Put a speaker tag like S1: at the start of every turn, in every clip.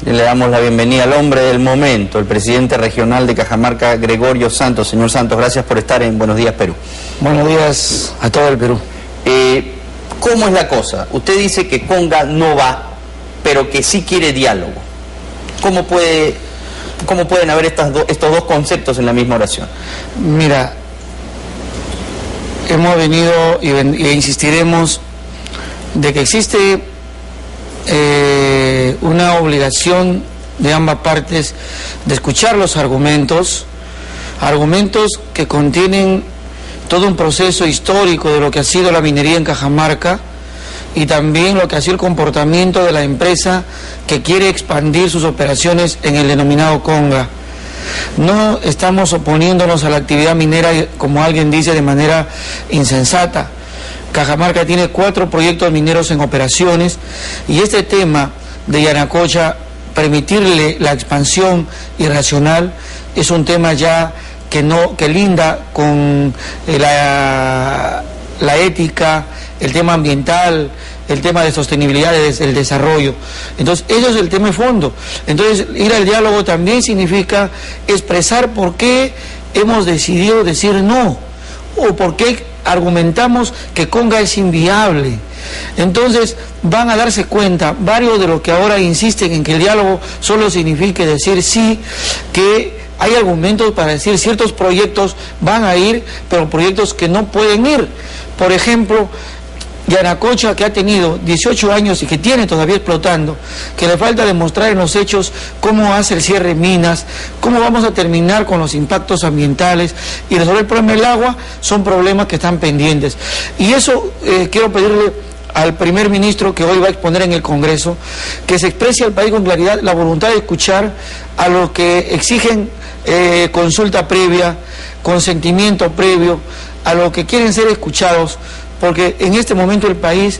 S1: Le damos la bienvenida al hombre del momento, el presidente regional de Cajamarca, Gregorio Santos. Señor Santos, gracias por estar en Buenos Días, Perú.
S2: Buenos días a todo el Perú.
S1: ¿Cómo es la cosa? Usted dice que Conga no va, pero que sí quiere diálogo. ¿Cómo pueden haber estos dos conceptos en la misma oración?
S2: Mira, hemos venido e insistiremos de que existe una obligación de ambas partes de escuchar los argumentos que contienen todo un proceso histórico de lo que ha sido la minería en Cajamarca y también lo que ha sido el comportamiento de la empresa que quiere expandir sus operaciones en el denominado Conga. No estamos oponiéndonos a la actividad minera, como alguien dice, de manera insensata. Cajamarca tiene 4 proyectos mineros en operaciones y este tema de Yanacocha, permitirle la expansión irracional, es un tema ya que linda con la ética, el tema ambiental, el tema de sostenibilidad, el desarrollo. Entonces, eso es el tema de fondo. Entonces, ir al diálogo también significa expresar por qué hemos decidido decir no, o por qué argumentamos que Conga es inviable. Entonces van a darse cuenta varios de los que ahora insisten en que el diálogo solo signifique decir sí, que hay argumentos para decir ciertos proyectos van a ir, pero proyectos que no pueden ir. Por ejemplo, Yanacocha, que ha tenido 18 años y que tiene todavía explotando, que le falta demostrar en los hechos cómo hace el cierre de minas, cómo vamos a terminar con los impactos ambientales y resolver el problema del agua, son problemas que están pendientes. Y eso quiero pedirle al primer ministro, que hoy va a exponer en el Congreso, que se exprese al país con claridad la voluntad de escuchar a los que exigen consulta previa, consentimiento previo, a los que quieren ser escuchados, porque en este momento el país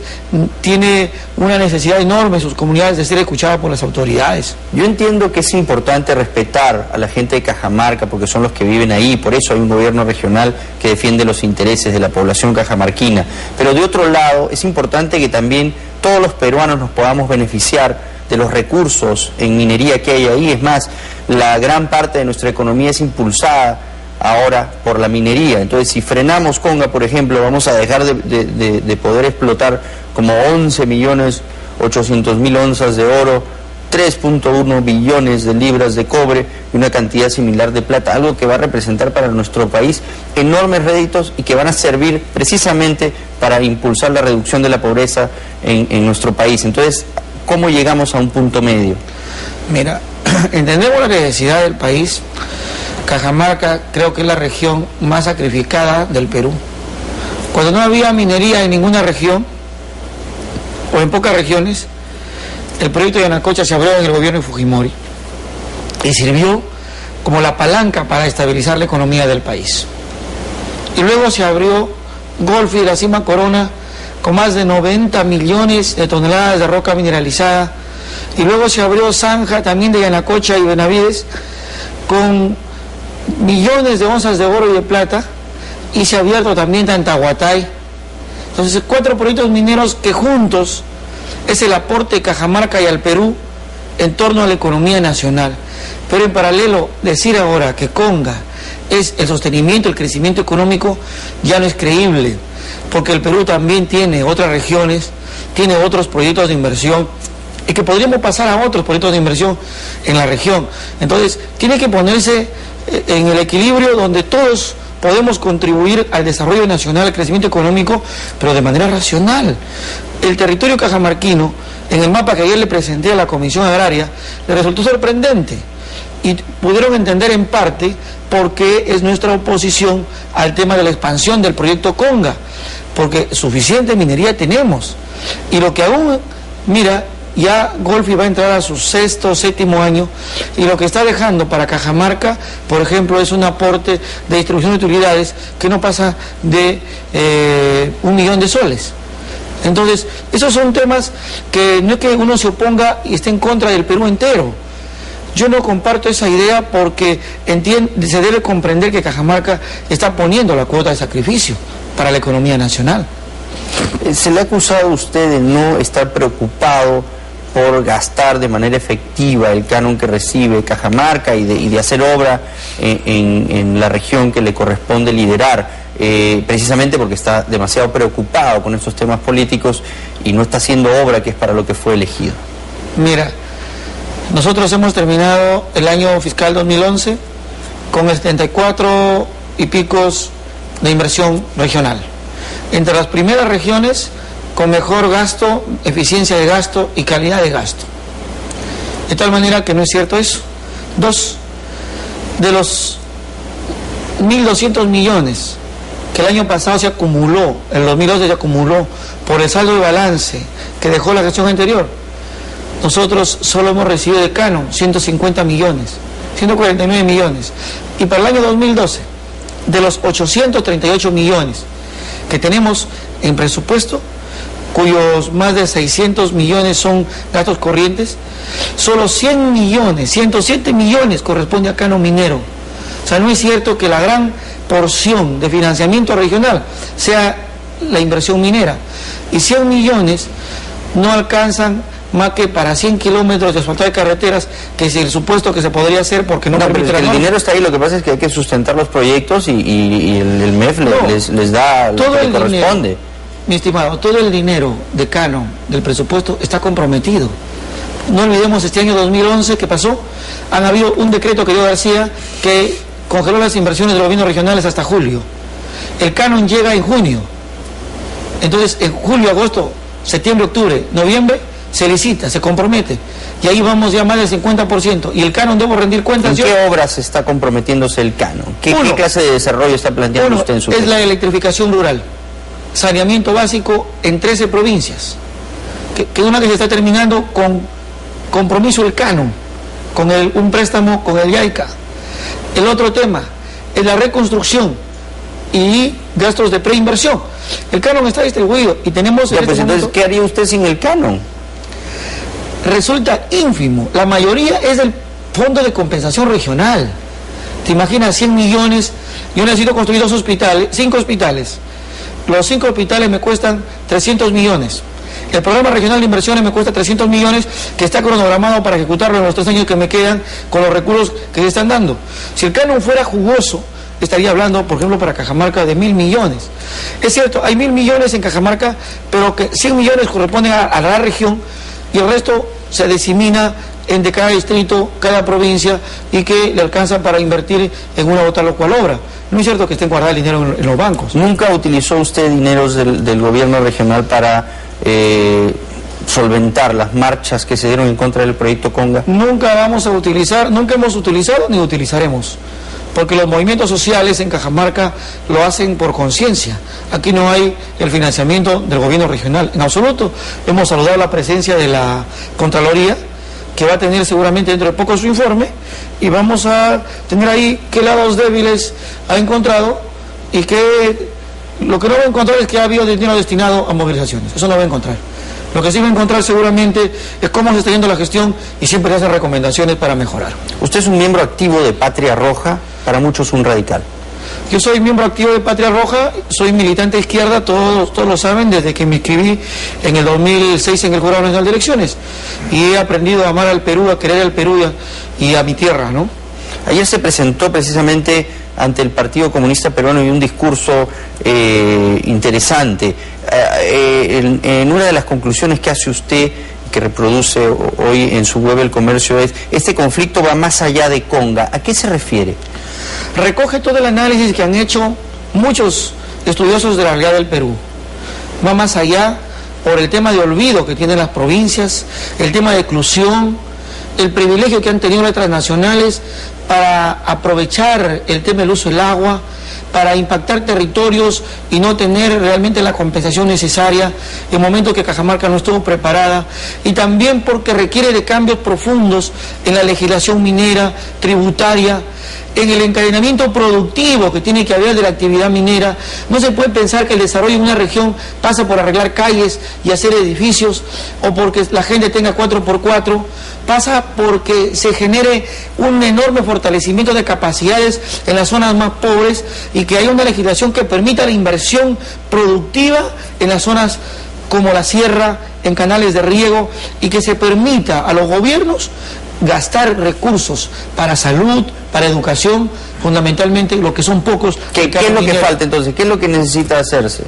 S2: tiene una necesidad enorme, sus comunidades, de ser escuchadas por las autoridades.
S1: Yo entiendo que es importante respetar a la gente de Cajamarca, porque son los que viven ahí, por eso hay un gobierno regional que defiende los intereses de la población cajamarquina. Pero de otro lado, es importante que también todos los peruanos nos podamos beneficiar de los recursos en minería que hay ahí. Es más, la gran parte de nuestra economía es impulsada ahora por la minería. Entonces, si frenamos Conga, por ejemplo, vamos a dejar de poder explotar como 11.800.000 onzas de oro, 3.1 billones de libras de cobre y una cantidad similar de plata, algo que va a representar para nuestro país enormes réditos y que van a servir precisamente para impulsar la reducción de la pobreza en nuestro país. Entonces, ¿cómo llegamos a un punto medio?
S2: Mira, entendemos la necesidad del país. Cajamarca creo que es la región más sacrificada del Perú. Cuando no había minería en ninguna región, o en pocas regiones, el proyecto de Yanacocha se abrió en el gobierno de Fujimori y sirvió como la palanca para estabilizar la economía del país. Y luego se abrió Golfo y la Cima Corona con más de 90 millones de toneladas de roca mineralizada, y luego se abrió Zanja también de Yanacocha y Benavides con millones de onzas de oro y de plata, y se ha abierto también Tantahuatay. Entonces, 4 proyectos mineros que juntos es el aporte de Cajamarca y al Perú en torno a la economía nacional. Pero en paralelo, decir ahora que Conga es el sostenimiento, el crecimiento económico, ya no es creíble, porque el Perú también tiene otras regiones, tiene otros proyectos de inversión, y que podríamos pasar a otros proyectos de inversión en la región. Entonces, tiene que ponerse en el equilibrio donde todos podemos contribuir al desarrollo nacional, al crecimiento económico, pero de manera racional. El territorio cajamarquino, en el mapa que ayer le presenté a la Comisión Agraria, le resultó sorprendente y pudieron entender en parte por qué es nuestra oposición al tema de la expansión del proyecto Conga, porque suficiente minería tenemos, y lo que aún, mira, ya Golfi va a entrar a su 6º, 7º año, y lo que está dejando para Cajamarca, por ejemplo, es un aporte de distribución de utilidades que no pasa de 1 millón de soles. Entonces, esos son temas que no es que uno se oponga y esté en contra del Perú entero. Yo no comparto esa idea, porque se debe comprender que Cajamarca está poniendo la cuota de sacrificio para la economía nacional.
S1: Se le ha acusado a usted de no estar preocupado por gastar de manera efectiva el canon que recibe Cajamarca y de hacer obra en la región que le corresponde liderar, precisamente porque está demasiado preocupado con estos temas políticos y no está haciendo obra que es para lo que fue elegido?
S2: Mira, nosotros hemos terminado el año fiscal 2011 con 74 y picos de inversión regional. Entre las primeras regiones con mejor gasto, eficiencia de gasto y calidad de gasto. De tal manera que no es cierto eso. Dos, de los 1.200 millones que el año pasado se acumuló, el 2012 se acumuló por el saldo de balance que dejó la gestión anterior, nosotros solo hemos recibido de canon 150 millones, 149 millones. Y para el año 2012, de los 838 millones que tenemos en presupuesto, cuyos más de 600 millones son gastos corrientes, solo 100 millones, 107 millones corresponde a canon minero. O sea, no es cierto que la gran porción de financiamiento regional sea la inversión minera. Y 100 millones no alcanzan más que para 100 kilómetros de asfaltado de carreteras, que es el supuesto que se podría hacer porque no permite la norma.
S1: El dinero está ahí, lo que pasa es que hay que sustentar los proyectos y el MEF les da lo que corresponde.
S2: Dinero, mi estimado, todo el dinero de canon del presupuesto está comprometido. No olvidemos este año 2011 que pasó, han habido un decreto que dio García que congeló las inversiones de los gobiernos regionales hasta julio. El canon llega en junio. Entonces, en julio, agosto, septiembre, octubre, noviembre, se licita, se compromete. Y ahí vamos ya más del 50%. Y el canon debo rendir cuentas.
S1: ¿En qué obras está comprometiéndose el canon? ¿Qué clase de desarrollo está planteando usted en su
S2: es la electrificación rural. Saneamiento básico en 13 provincias. Que una que se está terminando con compromiso el canon, con un préstamo con el YAICA. El otro tema es la reconstrucción y gastos de preinversión. El canon está distribuido y tenemos...
S1: Ya, pues entonces, ¿qué haría usted sin el canon?
S2: Resulta ínfimo. La mayoría es del Fondo de Compensación Regional. ¿Te imaginas? 100 millones. Yo necesito construir 5 hospitales. Los 5 hospitales me cuestan 300 millones. El programa regional de inversiones me cuesta 300 millones, que está cronogramado para ejecutarlo en los 3 años que me quedan con los recursos que se están dando. Si el canon fuera jugoso, estaría hablando, por ejemplo, para Cajamarca de 1.000 millones. Es cierto, hay 1.000 millones en Cajamarca, pero que 100 millones corresponden a la región y el resto se disemina en de cada distrito, cada provincia, y que le alcanza para invertir en una u otra lo cual obra. No es cierto que estén guardados el dinero en los bancos.
S1: ¿Nunca utilizó usted dineros del gobierno regional para solventar las marchas que se dieron en contra del proyecto Conga?
S2: Nunca vamos a utilizar, nunca hemos utilizado ni utilizaremos, porque los movimientos sociales en Cajamarca lo hacen por conciencia. Aquí no hay el financiamiento del gobierno regional, en absoluto. Hemos saludado la presencia de la Contraloría, que va a tener seguramente dentro de poco su informe, y vamos a tener ahí qué lados débiles ha encontrado, y que lo que no va a encontrar es que ha habido dinero destinado a movilizaciones. Eso no va a encontrar. Lo que sí va a encontrar seguramente es cómo se está yendo la gestión, y siempre se hacen recomendaciones para mejorar.
S1: Usted es un miembro activo de Patria Roja, para muchos un radical.
S2: Yo soy miembro activo de Patria Roja, soy militante de izquierda, todos lo saben, desde que me inscribí en el 2006 en el Jurado Nacional de Elecciones, y he aprendido a amar al Perú, a querer al Perú y a mi tierra, ¿no?
S1: Ayer se presentó precisamente ante el Partido Comunista Peruano y un discurso interesante. En una de las conclusiones que hace usted, que reproduce hoy en su web El Comercio, es: este conflicto va más allá de Conga. ¿A qué se refiere?
S2: Recoge todo el análisis que han hecho muchos estudiosos de la realidad del Perú. Va más allá por el tema de olvido que tienen las provincias, el tema de exclusión, el privilegio que han tenido las transnacionales para aprovechar el tema del uso del agua, para impactar territorios y no tener realmente la compensación necesaria en momentos que Cajamarca no estuvo preparada, y también porque requiere de cambios profundos en la legislación minera, tributaria, en el encadenamiento productivo que tiene que haber de la actividad minera. No se puede pensar que el desarrollo en una región pasa por arreglar calles y hacer edificios, o porque la gente tenga 4x4, pasa porque se genere un enorme fortalecimiento de capacidades en las zonas más pobres, y que haya una legislación que permita la inversión productiva en las zonas como la sierra, en canales de riego, y que se permita a los gobiernos gastar recursos para salud, para educación, fundamentalmente lo que son pocos.
S1: ¿Qué es lo que falta entonces? ¿Qué es lo que necesita hacerse?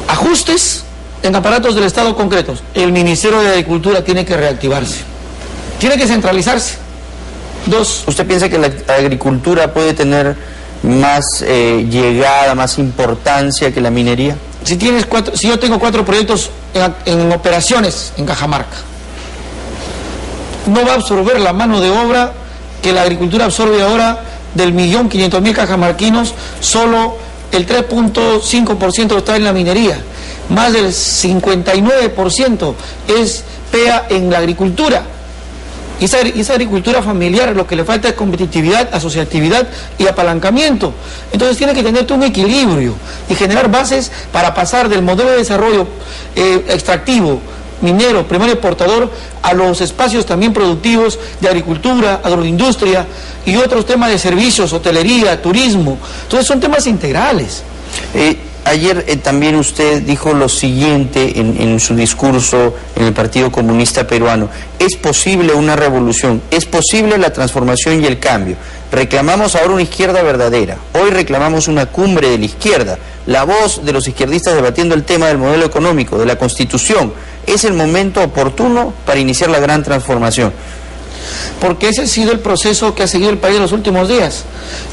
S2: Ajustes en aparatos del Estado concretos. El Ministerio de Agricultura tiene que reactivarse, tiene que centralizarse. Dos.
S1: ¿Usted piensa que la agricultura puede tener más llegada, más importancia que la minería?
S2: Si yo tengo 4 proyectos en operaciones en Cajamarca, no va a absorber la mano de obra que la agricultura absorbe ahora. Del 1.500.000 cajamarquinos, solo el 3.5% está en la minería, más del 59% es PEA en la agricultura. Y esa agricultura familiar, lo que le falta es competitividad, asociatividad y apalancamiento. Entonces tiene que tener un equilibrio y generar bases para pasar del modelo de desarrollo extractivo, minero, primario exportador, a los espacios también productivos de agricultura, agroindustria y otros temas de servicios, hotelería, turismo. Entonces son temas integrales.
S1: Ayer también usted dijo lo siguiente en su discurso en el Partido Comunista Peruano: es posible una revolución, es posible la transformación y el cambio. Reclamamos ahora una izquierda verdadera, hoy reclamamos una cumbre de la izquierda, la voz de los izquierdistas debatiendo el tema del modelo económico, de la Constitución. Es el momento oportuno para iniciar la gran transformación.
S2: Porque ese ha sido el proceso que ha seguido el país en los últimos días.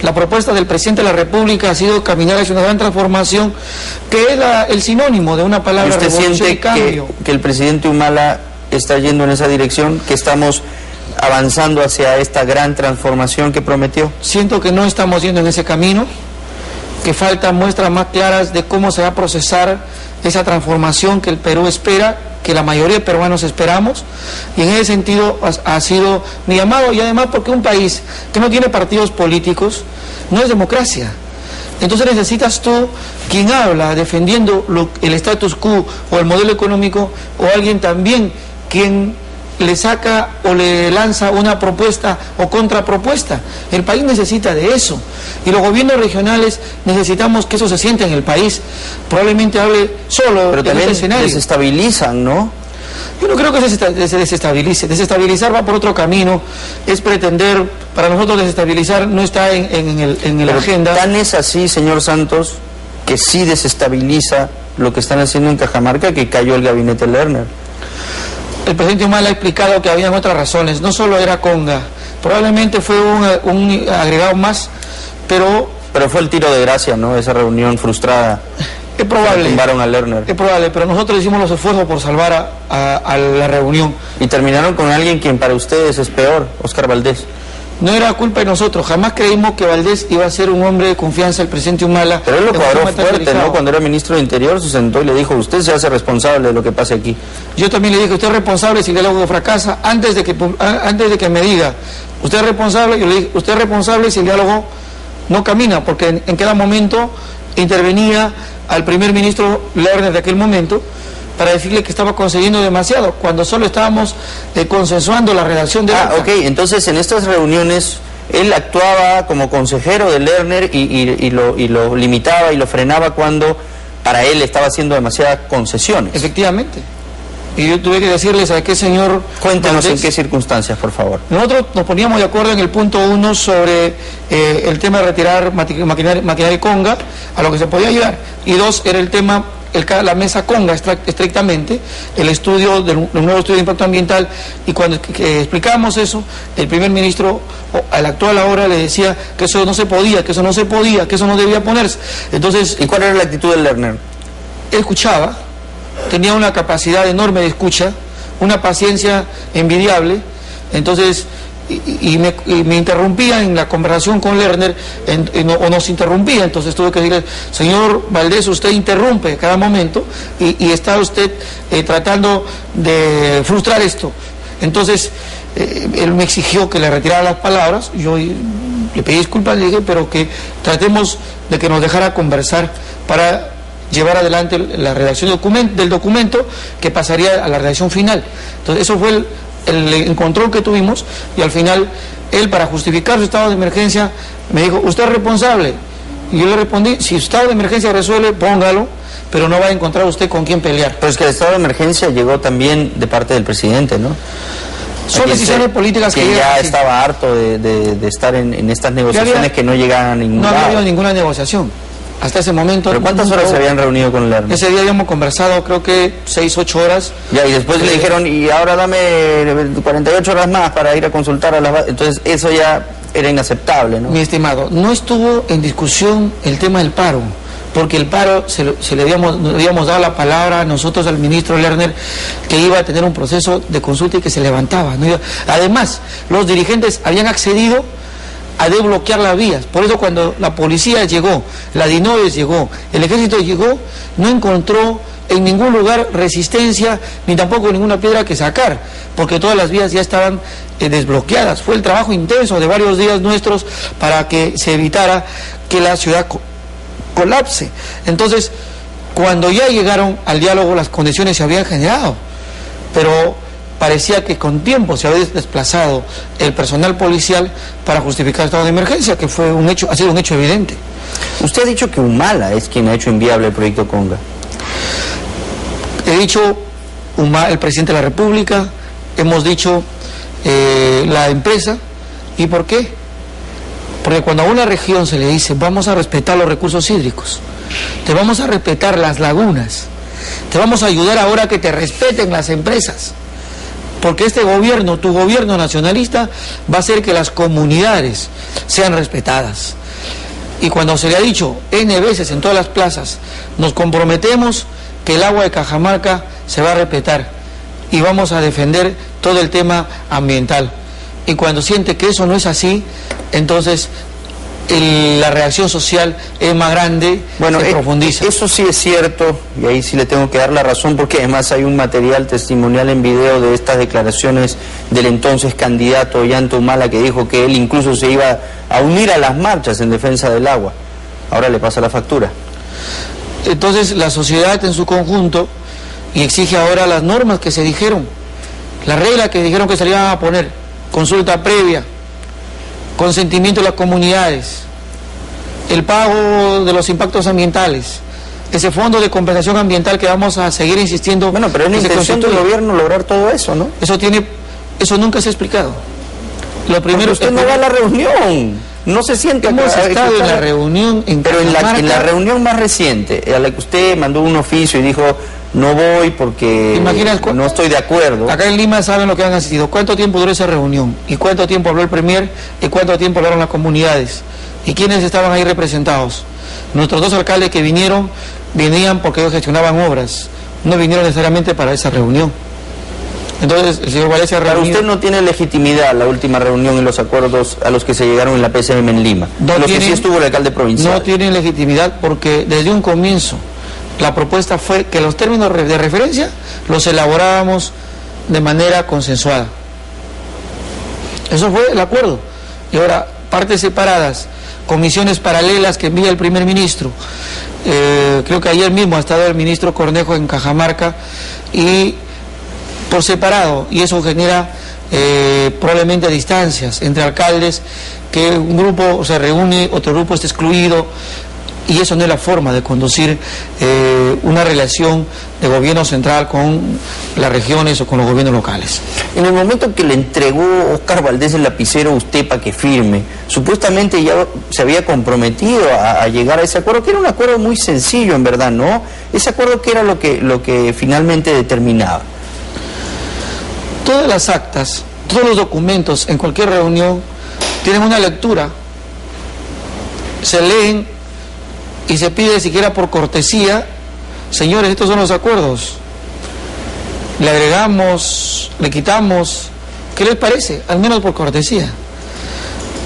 S2: La propuesta del presidente de la República ha sido caminar hacia una gran transformación, que es el sinónimo de una palabra: revolución y cambio.
S1: Que el presidente Humala está yendo en esa dirección, que estamos avanzando hacia esta gran transformación que prometió?
S2: Siento que no estamos yendo en ese camino, que faltan muestras más claras de cómo se va a procesar esa transformación que el Perú espera, que la mayoría de peruanos esperamos, y en ese sentido ha sido mi llamado. Y además porque un país que no tiene partidos políticos no es democracia. Entonces necesitas tú, quien habla defendiendo el status quo o el modelo económico, o alguien también quien le saca o le lanza una propuesta o contrapropuesta. El país necesita de eso, y los gobiernos regionales necesitamos que eso se sienta en el país. Probablemente hable solo,
S1: pero también
S2: en este escenario.
S1: Desestabilizan, ¿no?
S2: Yo no creo que se desestabilice. Desestabilizar va por otro camino. Es pretender, para nosotros desestabilizar no está en la agenda.
S1: ¿Tan es así, señor Santos, que sí desestabiliza lo que están haciendo en Cajamarca, que cayó el gabinete Lerner?
S2: El presidente Humala ha explicado que habían otras razones, no solo era Conga, probablemente fue un agregado más, pero
S1: fue el tiro de gracia, ¿no? Esa reunión frustrada.
S2: Es probable.
S1: Tumbaron a Lerner.
S2: Es probable, pero nosotros hicimos los esfuerzos por salvar a la reunión.
S1: Y terminaron con alguien quien para ustedes es peor, Óscar Valdés.
S2: No era culpa de nosotros, jamás creímos que Valdés iba a ser un hombre de confianza del presidente Humala.
S1: Pero él lo cuadró fuerte, ¿no? Cuando era ministro de Interior se sentó y le dijo: usted se hace responsable de lo que pase aquí.
S2: Yo también le dije: usted es responsable si el diálogo fracasa. Antes de que me diga, usted es responsable, yo le dije: usted es responsable si el diálogo no camina, porque en cada momento intervenía al primer ministro Lerner de aquel momento para decirle que estaba concediendo demasiado, cuando solo estábamos consensuando la redacción de acta.
S1: Ok, entonces en estas reuniones él actuaba como consejero de Lerner y lo limitaba y lo frenaba cuando para él estaba haciendo demasiadas concesiones.
S2: Efectivamente. Y yo tuve que decirle: ¿sabe qué, señor?
S1: Cuéntanos en qué circunstancias, por favor.
S2: Nosotros nos poníamos de acuerdo en el punto 1 sobre el tema de retirar maquinaria Conga, a lo que se podía ayudar. Y 2 era el tema, la mesa Conga estrictamente, el estudio del nuevo estudio de impacto ambiental. Y cuando explicábamos eso, el primer ministro, al actual ahora, le decía que eso no se podía, que eso no se podía, que eso no debía ponerse. Entonces,
S1: ¿y cuál era la actitud del Lerner?
S2: Él escuchaba, tenía una capacidad enorme de escucha, una paciencia envidiable. Entonces, y me interrumpía en la conversación con Lerner, o nos interrumpía. Entonces tuve que decirle: señor Valdés, usted interrumpe cada momento y está usted tratando de frustrar esto. Entonces él me exigió que le retirara las palabras. Yo le pedí disculpas, le dije, pero que tratemos de que nos dejara conversar para llevar adelante la redacción del documento que pasaría a la redacción final. Entonces eso fue el control que tuvimos, y al final él, para justificar su estado de emergencia, me dijo: usted es responsable. Y yo le respondí: si su estado de emergencia resuelve, póngalo, pero no va a encontrar usted con quién pelear.
S1: Pero es que el estado de emergencia llegó también de parte del presidente, ¿no?
S2: Son decisiones políticas que
S1: ya estaba harto de estar en estas negociaciones que no llegaban a ningún lado.
S2: No ha habido ninguna negociación hasta ese momento.
S1: ¿Pero cuántas horas se habían reunido con el ERNE?
S2: Ese día habíamos conversado, creo que 6, 8 horas.
S1: Ya, y después le dijeron, y ahora dame 48 horas más para ir a consultar a las bases. Entonces eso ya era inaceptable, ¿no?
S2: Mi estimado, no estuvo en discusión el tema del paro, porque el paro le habíamos dado la palabra a nosotros al ministro Lerner que iba a tener un proceso de consulta y que se levantaba, ¿no? Además, los dirigentes habían accedido a desbloquear las vías. Por eso cuando la policía llegó, la DINOVES llegó, el ejército llegó, no encontró en ningún lugar resistencia ni tampoco ninguna piedra que sacar, porque todas las vías ya estaban desbloqueadas. Fue el trabajo intenso de varios días nuestros para que se evitara que la ciudad colapse. Entonces, cuando ya llegaron al diálogo, las condiciones se habían generado, pero parecía que con tiempo se había desplazado el personal policial para justificar el estado de emergencia, que fue un hecho, ha sido un hecho evidente.
S1: Usted ha dicho que Humala es quien ha hecho inviable el proyecto Conga.
S2: He dicho el presidente de la República, hemos dicho la empresa. ¿Y por qué? Porque cuando a una región se le dice vamos a respetar los recursos hídricos, te vamos a respetar las lagunas, te vamos a ayudar ahora a que te respeten las empresas, porque este gobierno, tu gobierno nacionalista, va a hacer que las comunidades sean respetadas. Y cuando se le ha dicho N veces en todas las plazas, nos comprometemos que el agua de Cajamarca se va a respetar y vamos a defender todo el tema ambiental. Y cuando siente que eso no es así, entonces la reacción social es más grande,
S1: bueno,
S2: se profundiza.
S1: Eso sí es cierto, y ahí sí le tengo que dar la razón, porque además hay un material testimonial en video de estas declaraciones del entonces candidato Ollanta Humala, que dijo que él incluso se iba a unir a las marchas en defensa del agua. Ahora le pasa la factura.
S2: Entonces la sociedad en su conjunto y exige ahora las normas que se dijeron, las reglas que dijeron que se le iban a poner: consulta previa, consentimiento de las comunidades, el pago de los impactos ambientales, ese fondo de compensación ambiental que vamos a seguir insistiendo.
S1: Bueno, pero es la intención del gobierno lograr todo eso, ¿no?
S2: Eso nunca se ha explicado. Lo primero,
S1: usted no va a la reunión. No se siente.
S2: Hemos estado en la reunión
S1: pero en la reunión más reciente, a la que usted mandó un oficio y dijo no voy porque no estoy de acuerdo.
S2: Acá en Lima saben lo que han asistido. ¿Cuánto tiempo duró esa reunión? ¿Y cuánto tiempo habló el Premier? ¿Y cuánto tiempo hablaron las comunidades? ¿Y quiénes estaban ahí representados? Nuestros dos alcaldes que venían porque ellos gestionaban obras, no vinieron necesariamente para esa reunión. Entonces, el señor Valencia
S1: Para usted no tiene legitimidad la última reunión y los acuerdos a los que se llegaron en la PCM en Lima, los que sí estuvo el alcalde provincial.
S2: No tienen legitimidad porque desde un comienzo la propuesta fue que los términos de referencia los elaborábamos de manera consensuada. Eso fue el acuerdo. Y ahora, partes separadas, comisiones paralelas que envía el primer ministro. Creo que ayer mismo ha estado el ministro Cornejo en Cajamarca y por separado, y eso genera probablemente distancias entre alcaldes, que un grupo se reúne, otro grupo está excluido, y eso no es la forma de conducir una relación de gobierno central con las regiones o con los gobiernos locales.
S1: En el momento que le entregó Óscar Valdés el lapicero a usted para que firme, supuestamente ya se había comprometido a llegar a ese acuerdo, que era un acuerdo muy sencillo en verdad, ¿no? Ese acuerdo, que era lo que finalmente determinaba.
S2: Todas las actas, todos los documentos en cualquier reunión tienen una lectura, se leen y se pide siquiera por cortesía: señores, estos son los acuerdos, le agregamos, le quitamos, ¿qué les parece? Al menos por cortesía.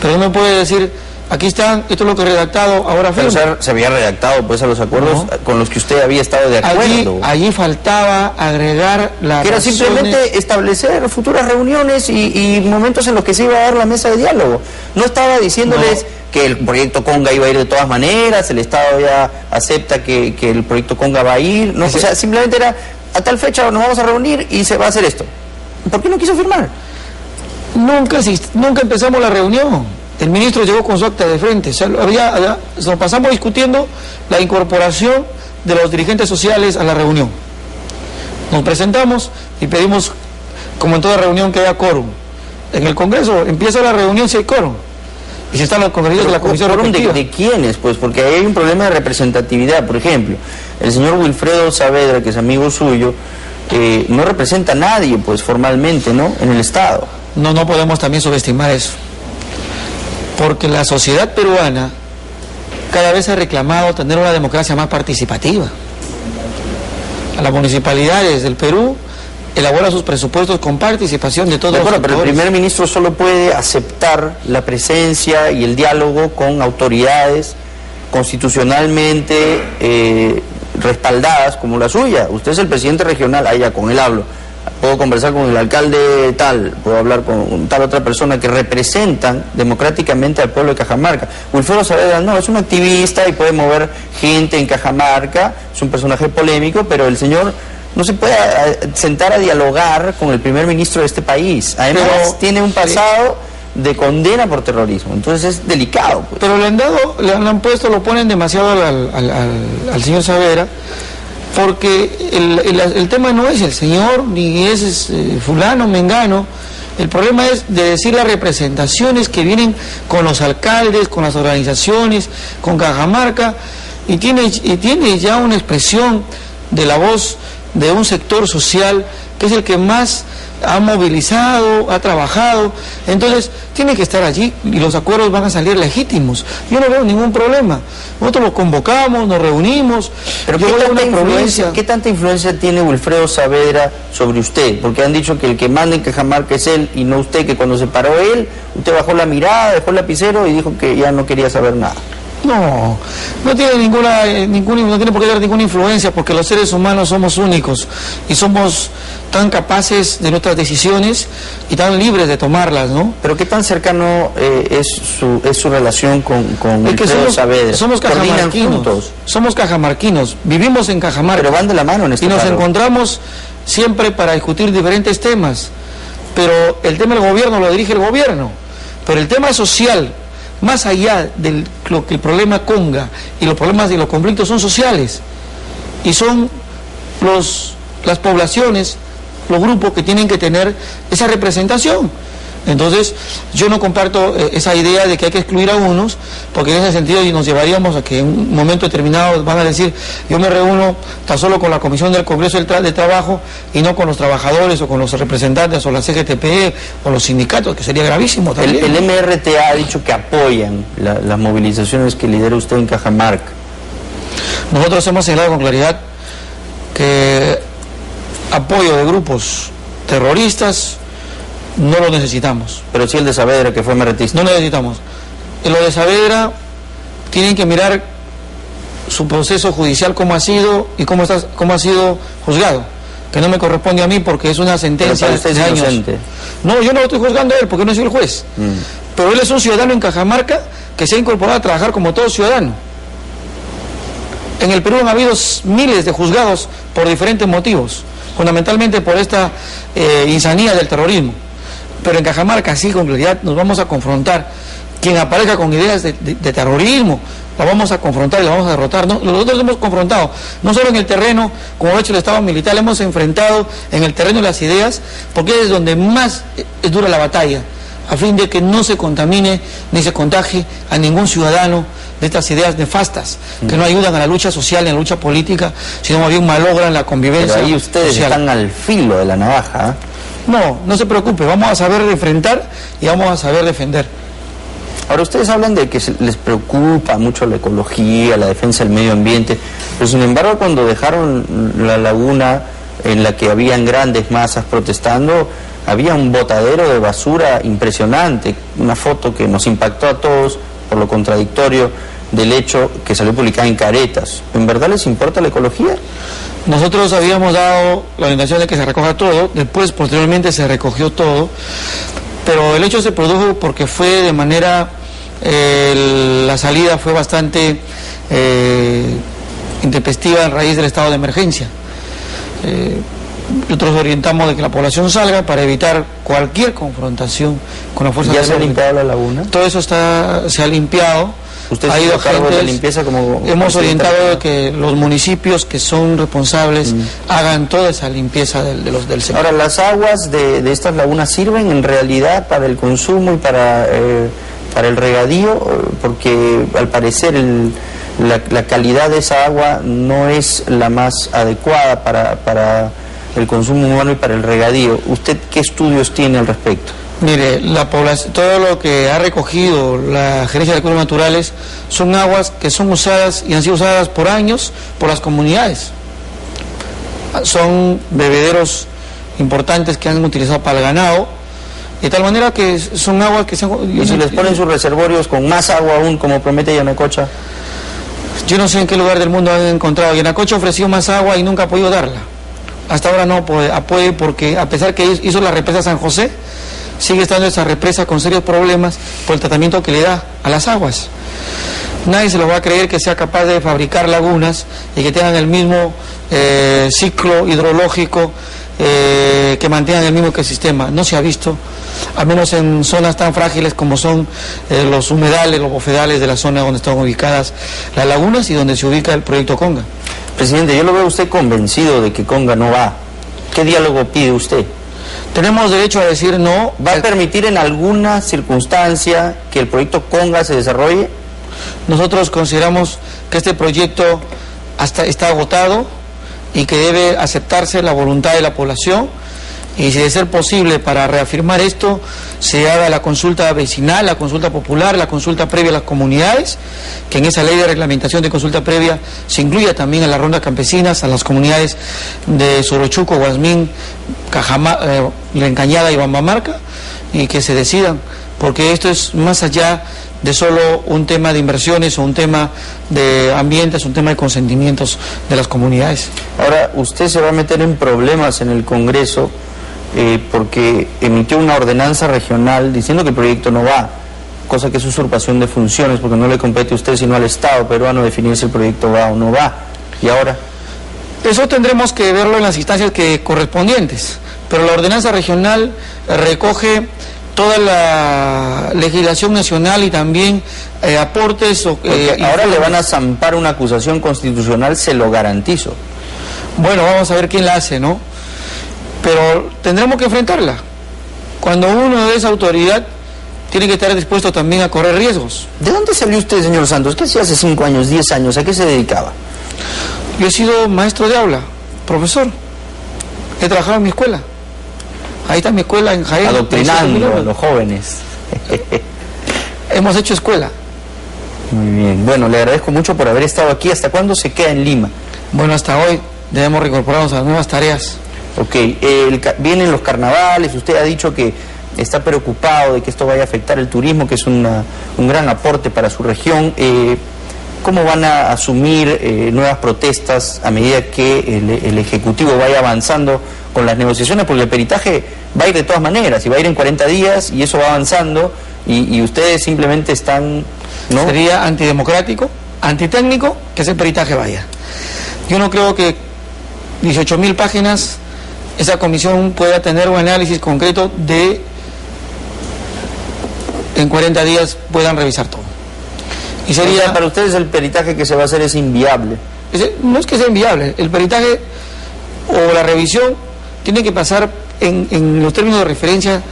S2: Pero no me puede decir: aquí están, esto es lo que he redactado, ahora firme.
S1: Pero se había redactado pues a los acuerdos con los que usted había estado de acuerdo.
S2: Allí faltaba agregar la
S1: que era simplemente establecer futuras reuniones y momentos en los que se iba a dar la mesa de diálogo. No estaba diciéndoles que el proyecto Conga iba a ir de todas maneras, el Estado ya acepta que el proyecto Conga va a ir, no, o sea, simplemente era: a tal fecha nos vamos a reunir y se va a hacer esto. ¿Por qué no quiso firmar?
S2: Nunca empezamos la reunión. El ministro llegó con su acta de frente. O sea, nos pasamos discutiendo la incorporación de los dirigentes sociales a la reunión. Nos presentamos y pedimos, como en toda reunión, que haya quórum. En el Congreso empieza la reunión si hay quórum. Y si están los congresistas de la comisión respectiva.
S1: ¿De quiénes? Pues porque ahí hay un problema de representatividad. Por ejemplo, el señor Wilfredo Saavedra, que es amigo suyo, no representa a nadie, pues formalmente, ¿no?, en el Estado.
S2: No podemos también subestimar eso. Porque la sociedad peruana cada vez ha reclamado tener una democracia más participativa. A las municipalidades del Perú elabora sus presupuestos con participación de todos los sectores.
S1: Pero el primer ministro solo puede aceptar la presencia y el diálogo con autoridades constitucionalmente respaldadas como la suya. Usted es el presidente regional, allá con él hablo. Puedo conversar con el alcalde tal, puedo hablar con tal otra persona que representan democráticamente al pueblo de Cajamarca. Wilfredo Saavedra no, es un activista y puede mover gente en Cajamarca, es un personaje polémico, pero el señor no se puede sentar a dialogar con el primer ministro de este país. Además, tiene un pasado de condena por terrorismo, entonces es delicado. Pues.
S2: Pero le han puesto, lo ponen demasiado al señor Saavedra, porque el tema no es el señor, ni es fulano, mengano. El problema es de decir las representaciones que vienen con los alcaldes, con las organizaciones, con Cajamarca, y tiene ya una expresión de la voz de un sector social que es el que más ha movilizado, ha trabajado, entonces tiene que estar allí y los acuerdos van a salir legítimos. Yo no veo ningún problema. Nosotros los convocamos, nos reunimos.
S1: Pero ¿qué tanta influencia tiene Wilfredo Saavedra sobre usted? Porque han dicho que el que manda en Cajamarca es él y no usted, que cuando se paró él, usted bajó la mirada, dejó el lapicero y dijo que ya no quería saber nada.
S2: No tiene no tiene por qué tener ninguna influencia, porque los seres humanos somos únicos y somos tan capaces de nuestras decisiones y tan libres de tomarlas, ¿no?
S1: Pero ¿qué tan cercano es su relación con Wilfredo Saavedra?
S2: Somos cajamarquinos, vivimos en Cajamarca.
S1: Pero van de la mano en este
S2: y nos encontramos siempre para discutir diferentes temas, pero el tema del gobierno lo dirige el gobierno, pero el tema social, más allá de lo que el problema conga y los problemas y los conflictos son sociales y son las poblaciones, los grupos que tienen que tener esa representación. Entonces yo no comparto esa idea de que hay que excluir a unos, porque en ese sentido nos llevaríamos a que en un momento determinado van a decir: yo me reúno tan solo con la Comisión del Congreso de Trabajo y no con los trabajadores o con los representantes o la CGTPE o los sindicatos, que sería gravísimo también.
S1: El MRTA ha dicho que apoyan las movilizaciones que lidera usted en Cajamarca.
S2: Nosotros hemos señalado con claridad que apoyo de grupos terroristas no lo necesitamos.
S1: Pero sí el de Saavedra, que fue MRTista.
S2: No necesitamos. En lo de Saavedra tienen que mirar su proceso judicial, cómo ha sido y cómo ha sido juzgado, que no me corresponde a mí porque es una sentencia de años. Inocente. No, yo no lo estoy juzgando a él porque no soy el juez. Pero él es un ciudadano en Cajamarca que se ha incorporado a trabajar como todo ciudadano. En el Perú han habido miles de juzgados por diferentes motivos, fundamentalmente por esta insanía del terrorismo. Pero en Cajamarca sí, con claridad, nos vamos a confrontar. Quien aparezca con ideas de terrorismo, la vamos a confrontar y la vamos a derrotar. Nosotros hemos confrontado, no solo en el terreno, como ha hecho el Estado militar, le hemos enfrentado en el terreno de las ideas, porque es donde más es dura la batalla, a fin de que no se contamine ni se contagie a ningún ciudadano de estas ideas nefastas, que no ayudan a la lucha social ni a la lucha política, sino más bien malogran la convivencia.
S1: Pero ahí ustedes social. Están al filo de la navaja, ¿eh?
S2: No se preocupe, vamos a saber enfrentar y vamos a saber defender.
S1: Ahora, ustedes hablan de que les preocupa mucho la ecología, la defensa del medio ambiente, pero sin embargo cuando dejaron la laguna en la que habían grandes masas protestando, había un botadero de basura impresionante, una foto que nos impactó a todos por lo contradictorio del hecho que salió publicada en Caretas. ¿En verdad les importa la ecología?
S2: Nosotros habíamos dado la orientación de que se recoja todo, después posteriormente se recogió todo, pero el hecho se produjo porque fue de manera, la salida fue bastante intempestiva a raíz del estado de emergencia. Nosotros orientamos de que la población salga para evitar cualquier confrontación con la fuerza.
S1: ¿Ya se ha limpiado la laguna?
S2: Todo eso se ha limpiado
S1: ¿Usted
S2: ha ido
S1: a cargo
S2: agentes,
S1: de limpieza como
S2: hemos orientado a que los municipios que son responsables hagan toda esa limpieza del sector.
S1: Ahora, ¿las aguas de estas lagunas sirven en realidad para el consumo y para el regadío? Porque al parecer la calidad de esa agua no es la más adecuada para el consumo humano y para el regadío. ¿Usted qué estudios tiene al respecto?
S2: Mire, la población, todo lo que ha recogido la Gerencia de Recursos Naturales son aguas que son usadas y han sido usadas por años por las comunidades. Son bebederos importantes que han utilizado para el ganado, de tal manera que son aguas que se han...
S1: ¿Y si les ponen sus reservorios con más agua aún, como promete Yanacocha?
S2: Yo no sé en qué lugar del mundo han encontrado. Yanacocha ofreció más agua y nunca ha podido darla. Hasta ahora no puede porque a pesar que hizo la represa San José, sigue estando esa represa con serios problemas por el tratamiento que le da a las aguas. Nadie se lo va a creer que sea capaz de fabricar lagunas y que tengan el mismo ciclo hidrológico, que mantengan el mismo ecosistema. No se ha visto, al menos en zonas tan frágiles como son los humedales, los bofedales de la zona donde están ubicadas las lagunas y donde se ubica el proyecto Conga.
S1: Presidente, yo lo veo a usted convencido de que Conga no va. ¿Qué diálogo pide usted?
S2: Tenemos derecho a decir no.
S1: ¿Va a permitir en alguna circunstancia que el proyecto Conga se desarrolle?
S2: Nosotros consideramos que este proyecto está agotado y que debe aceptarse la voluntad de la población, y si de ser posible para reafirmar esto se haga la consulta vecinal, la consulta popular, la consulta previa a las comunidades, que en esa ley de reglamentación de consulta previa se incluya también a las rondas campesinas, a las comunidades de Sorochuco, Guasmín, La Encañada y Bambamarca, y que se decidan, porque esto es más allá de solo un tema de inversiones o un tema de ambiente, es un tema de consentimientos de las comunidades.
S1: Ahora, usted se va a meter en problemas en el Congreso porque emitió una ordenanza regional diciendo que el proyecto no va, cosa que es usurpación de funciones, porque no le compete a usted sino al Estado peruano definir si el proyecto va o no va. ¿Y ahora?
S2: Eso tendremos que verlo en las instancias correspondientes, pero la ordenanza regional recoge toda la legislación nacional y también aportes.
S1: Ahora le van a zampar una acusación constitucional, se lo garantizo.
S2: Bueno, vamos a ver quién la hace, ¿no? Pero tendremos que enfrentarla. Cuando uno es autoridad, tiene que estar dispuesto también a correr riesgos.
S1: ¿De dónde salió usted, señor Santos? ¿Qué hacía hace 5 años, 10 años? ¿A qué se dedicaba?
S2: Yo he sido maestro de aula, profesor. He trabajado en mi escuela. Ahí está mi escuela en Jaén.
S1: Adoctrinando a los jóvenes.
S2: Hemos hecho escuela.
S1: Muy bien. Bueno, le agradezco mucho por haber estado aquí. ¿Hasta cuándo se queda en Lima?
S2: Bueno, hasta hoy debemos reincorporarnos a las nuevas tareas.
S1: Ok. Vienen los carnavales. Usted ha dicho que está preocupado de que esto vaya a afectar el turismo, que es un gran aporte para su región. ¿Cómo van a asumir nuevas protestas a medida que el Ejecutivo vaya avanzando con las negociaciones? Porque el peritaje va a ir de todas maneras, y va a ir en 40 días, y eso va avanzando, y ustedes simplemente están... ¿no?
S2: Sería antidemocrático, antitécnico, que ese peritaje vaya. Yo no creo que 18.000 páginas, esa comisión pueda tener un análisis concreto de... en 40 días puedan revisar todo. Y sería...
S1: O sea, para ustedes el peritaje que se va a hacer es inviable.
S2: No es que sea inviable, el peritaje o la revisión tiene que pasar en los términos de referencia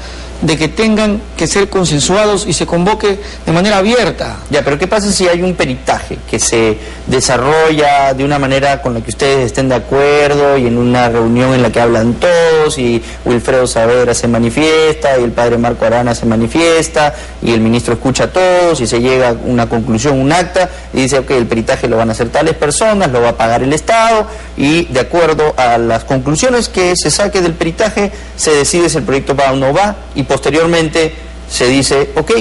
S2: de que tengan que ser consensuados y se convoque de manera abierta.
S1: Ya, pero ¿qué pasa si hay un peritaje que se desarrolla de una manera con la que ustedes estén de acuerdo, y en una reunión en la que hablan todos, y Wilfredo Saavedra se manifiesta, y el padre Marco Arana se manifiesta, y el ministro escucha a todos, y se llega a una conclusión, un acta, y dice, ok, el peritaje lo van a hacer tales personas, lo va a pagar el Estado, y de acuerdo a las conclusiones que se saque del peritaje, se decide si el proyecto va o no va, y posteriormente se dice, ok,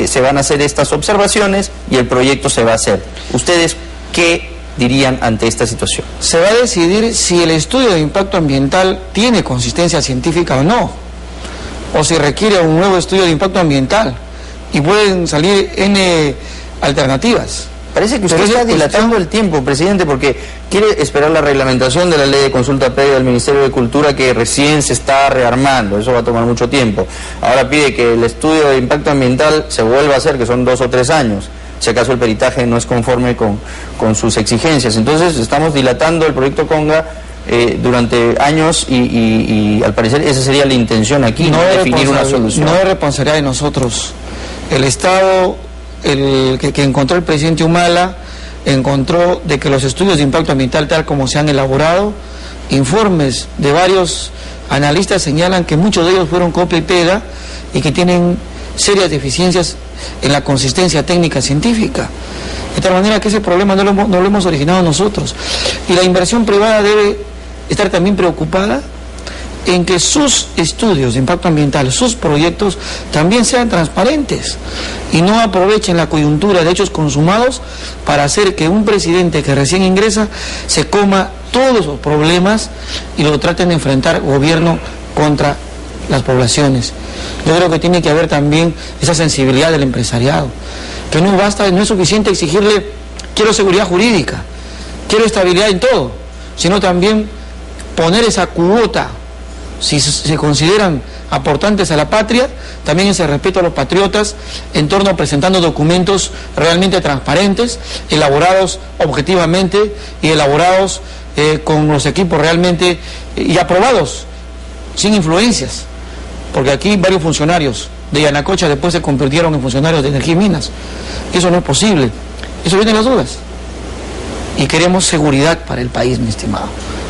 S1: se van a hacer estas observaciones y el proyecto se va a hacer. ¿Ustedes qué dirían ante esta situación?
S2: Se va a decidir si el estudio de impacto ambiental tiene consistencia científica o no, o si requiere un nuevo estudio de impacto ambiental, y pueden salir N alternativas.
S1: Parece que usted está dilatando el tiempo, presidente, porque quiere esperar la reglamentación de la ley de consulta previa del Ministerio de Cultura, que recién se está rearmando. Eso va a tomar mucho tiempo. Ahora pide que el estudio de impacto ambiental se vuelva a hacer, que son 2 o 3 años, si acaso el peritaje no es conforme con sus exigencias. Entonces estamos dilatando el proyecto Conga durante años y al parecer esa sería la intención aquí, no definir una solución.
S2: No es responsabilidad de nosotros. El Estado, que encontró el presidente Humala, encontró de que los estudios de impacto ambiental tal como se han elaborado, informes de varios analistas señalan que muchos de ellos fueron copia y pega y que tienen serias deficiencias en la consistencia técnica científica. De tal manera que ese problema no lo hemos originado nosotros. Y la inversión privada debe estar también preocupada en que sus estudios de impacto ambiental, sus proyectos, también sean transparentes y no aprovechen la coyuntura de hechos consumados para hacer que un presidente que recién ingresa se coma todos los problemas y lo traten de enfrentar gobierno contra las poblaciones. Yo creo que tiene que haber también esa sensibilidad del empresariado, que no basta, no es suficiente exigirle quiero seguridad jurídica, quiero estabilidad en todo, sino también poner esa cuota, si se consideran aportantes a la patria, también ese respeto a los patriotas en torno a presentando documentos realmente transparentes, elaborados objetivamente y elaborados con los equipos realmente y aprobados, sin influencias, porque aquí varios funcionarios de Yanacocha después se convirtieron en funcionarios de Energía y Minas. Eso no es posible, eso viene las dudas. Y queremos seguridad para el país, mi estimado.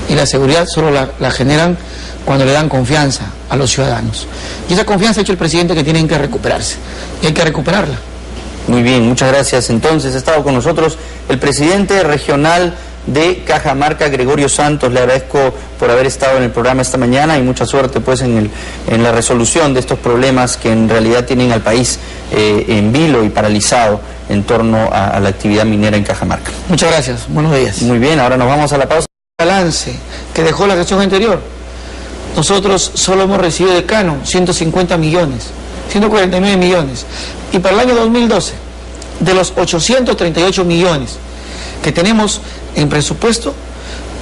S2: Y la seguridad solo la generan cuando le dan confianza a los ciudadanos. Y esa confianza ha hecho el presidente que tienen que recuperarse. Y hay que recuperarla.
S1: Muy bien, muchas gracias. Entonces ha estado con nosotros el presidente regional de Cajamarca, Gregorio Santos. Le agradezco por haber estado en el programa esta mañana y mucha suerte pues en la resolución de estos problemas que en realidad tienen al país en vilo y paralizado en torno a la actividad minera en Cajamarca.
S2: Muchas gracias, buenos días.
S1: Muy bien, ahora nos vamos a la pausa.
S2: Balance que dejó la gestión anterior. Nosotros solo hemos recibido de Canon 150 millones, 149 millones. Y para el año 2012, de los 838 millones que tenemos en presupuesto,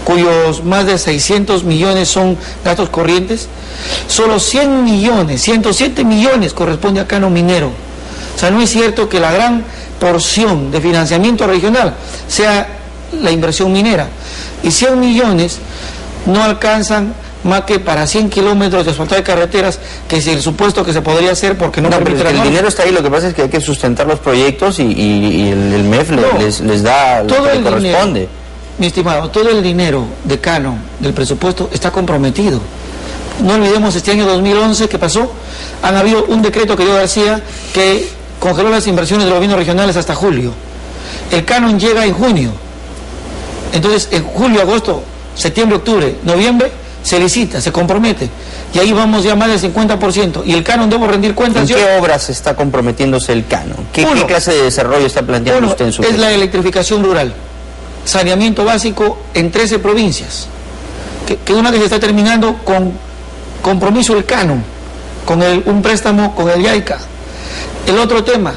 S2: cuyos más de 600 millones son gastos corrientes, solo 100 millones, 107 millones corresponde a Canon Minero. O sea, no es cierto que la gran porción de financiamiento regional sea la inversión minera. Y 100 millones no alcanzan más que para 100 kilómetros de asfaltado de carreteras, que es el supuesto que se podría hacer porque no permite la norma.
S1: El dinero está ahí, lo que pasa es que hay que sustentar los proyectos y el MEF les da lo que le corresponde.
S2: Dinero, mi estimado, todo el dinero de Canon, del presupuesto, está comprometido. No olvidemos este año 2011 que pasó, han habido un decreto que dio García que congeló las inversiones de los gobiernos regionales hasta julio. El Canon llega en junio. Entonces, en julio, agosto, septiembre, octubre, noviembre, se licita, se compromete. Y ahí vamos ya más del 50%. Y el Canon debo rendir cuentas.
S1: ¿En qué obras está comprometiéndose el Canon? ¿Qué clase de desarrollo está planteando usted en su
S2: gestión? Es la electrificación rural. Saneamiento básico en 13 provincias. Que una que se está terminando con compromiso el Canon, con un préstamo con el YAICA. El otro tema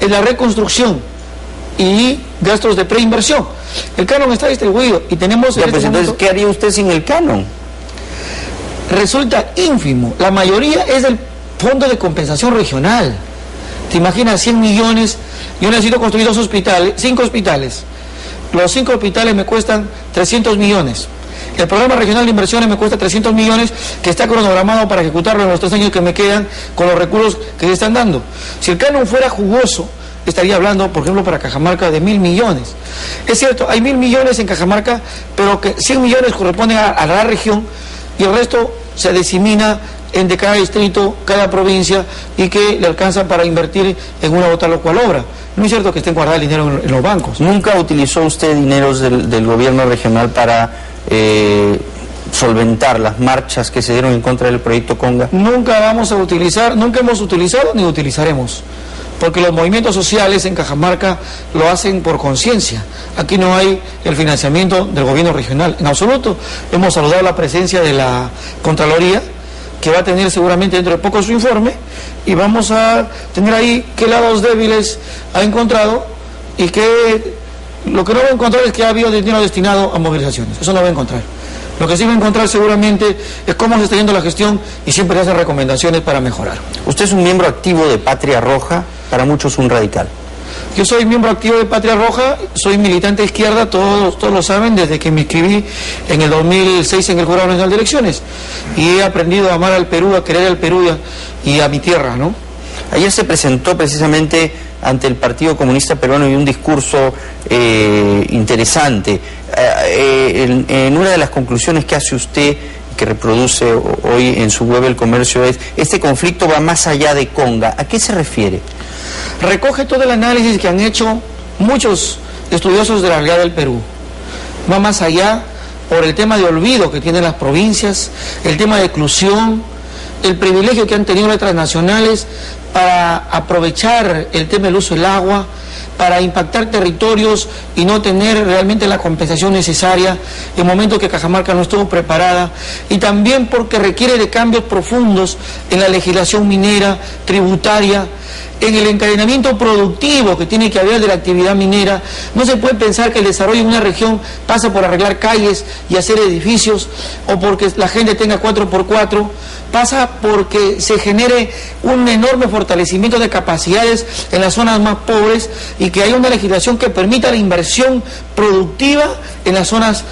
S2: es la reconstrucción y gastos de preinversión. El Canon está distribuido y tenemos...
S1: entonces, ¿qué haría usted sin el Canon?
S2: Resulta ínfimo. La mayoría es del Fondo de Compensación Regional. ¿Te imaginas? 100 millones. Yo necesito construir 2 hospitales, 5 hospitales. Los 5 hospitales me cuestan 300 millones. El programa regional de inversiones me cuesta 300 millones, que está cronogramado para ejecutarlo en los 3 años que me quedan con los recursos que se están dando. Si el Canon fuera jugoso, estaría hablando, por ejemplo, para Cajamarca de 1.000 millones. Es cierto, hay 1.000 millones en Cajamarca, pero que 100 millones corresponden a la región y el resto se disemina de cada distrito, cada provincia, y que le alcanza para invertir en una u tal cual obra. No es cierto que estén guardados el dinero en los bancos.
S1: ¿Nunca utilizó usted dineros del gobierno regional para solventar las marchas que se dieron en contra del proyecto Conga?
S2: Nunca vamos a utilizar, nunca hemos utilizado ni utilizaremos. Porque los movimientos sociales en Cajamarca lo hacen por conciencia. Aquí no hay el financiamiento del gobierno regional, en absoluto. Hemos saludado la presencia de la Contraloría, que va a tener seguramente dentro de poco su informe, y vamos a tener ahí qué lados débiles ha encontrado y qué Lo que no va a encontrar es que ha habido dinero destinado a movilizaciones, eso no va a encontrar. Lo que sí va a encontrar seguramente es cómo se está yendo la gestión y siempre se hacen recomendaciones para mejorar.
S1: Usted es un miembro activo de Patria Roja, para muchos un radical.
S2: Yo soy miembro activo de Patria Roja, soy militante de izquierda, todos lo saben, desde que me inscribí en el 2006 en el Jurado Nacional de Elecciones. Y he aprendido a amar al Perú, a querer al Perú y a mi tierra, ¿no?
S1: Ayer se presentó precisamente ante el Partido Comunista Peruano y un discurso interesante. En una de las conclusiones que hace usted, que reproduce hoy en su web El Comercio, es: este conflicto va más allá de Conga. ¿A qué se refiere?
S2: Recoge todo el análisis que han hecho muchos estudiosos de la realidad del Perú. Va más allá por el tema de olvido que tienen las provincias, el tema de exclusión, el privilegio que han tenido las transnacionales para aprovechar el tema del uso del agua, para impactar territorios y no tener realmente la compensación necesaria en el momento que Cajamarca no estuvo preparada, y también porque requiere de cambios profundos en la legislación minera, tributaria, en el encadenamiento productivo que tiene que haber de la actividad minera. No se puede pensar que el desarrollo en una región pasa por arreglar calles y hacer edificios, o porque la gente tenga 4x4, pasa porque se genere un enorme fortalecimiento de capacidades en las zonas más pobres y que haya una legislación que permita la inversión productiva en las zonas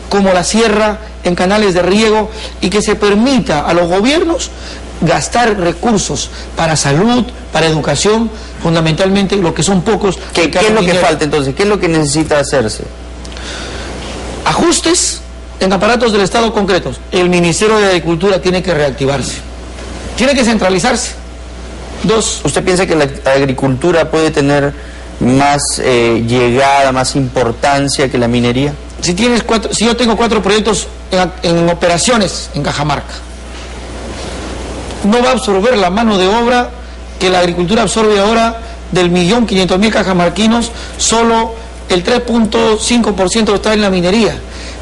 S2: como la sierra, en canales de riego, y que se permita a los gobiernos gastar recursos para salud, para educación, fundamentalmente lo que son pocos.
S1: ¿Qué es lo que falta entonces? ¿Qué es lo que necesita hacerse?
S2: Ajustes en aparatos del Estado concretos. El Ministerio de Agricultura tiene que reactivarse, tiene que centralizarse. Dos.
S1: ¿Usted piensa que la agricultura puede tener más llegada, más importancia que la minería?
S2: Si yo tengo 4 proyectos en operaciones en Cajamarca, no va a absorber la mano de obra que la agricultura absorbe ahora. Del 1.500.000 cajamarquinos, solo el 3.5% está en la minería,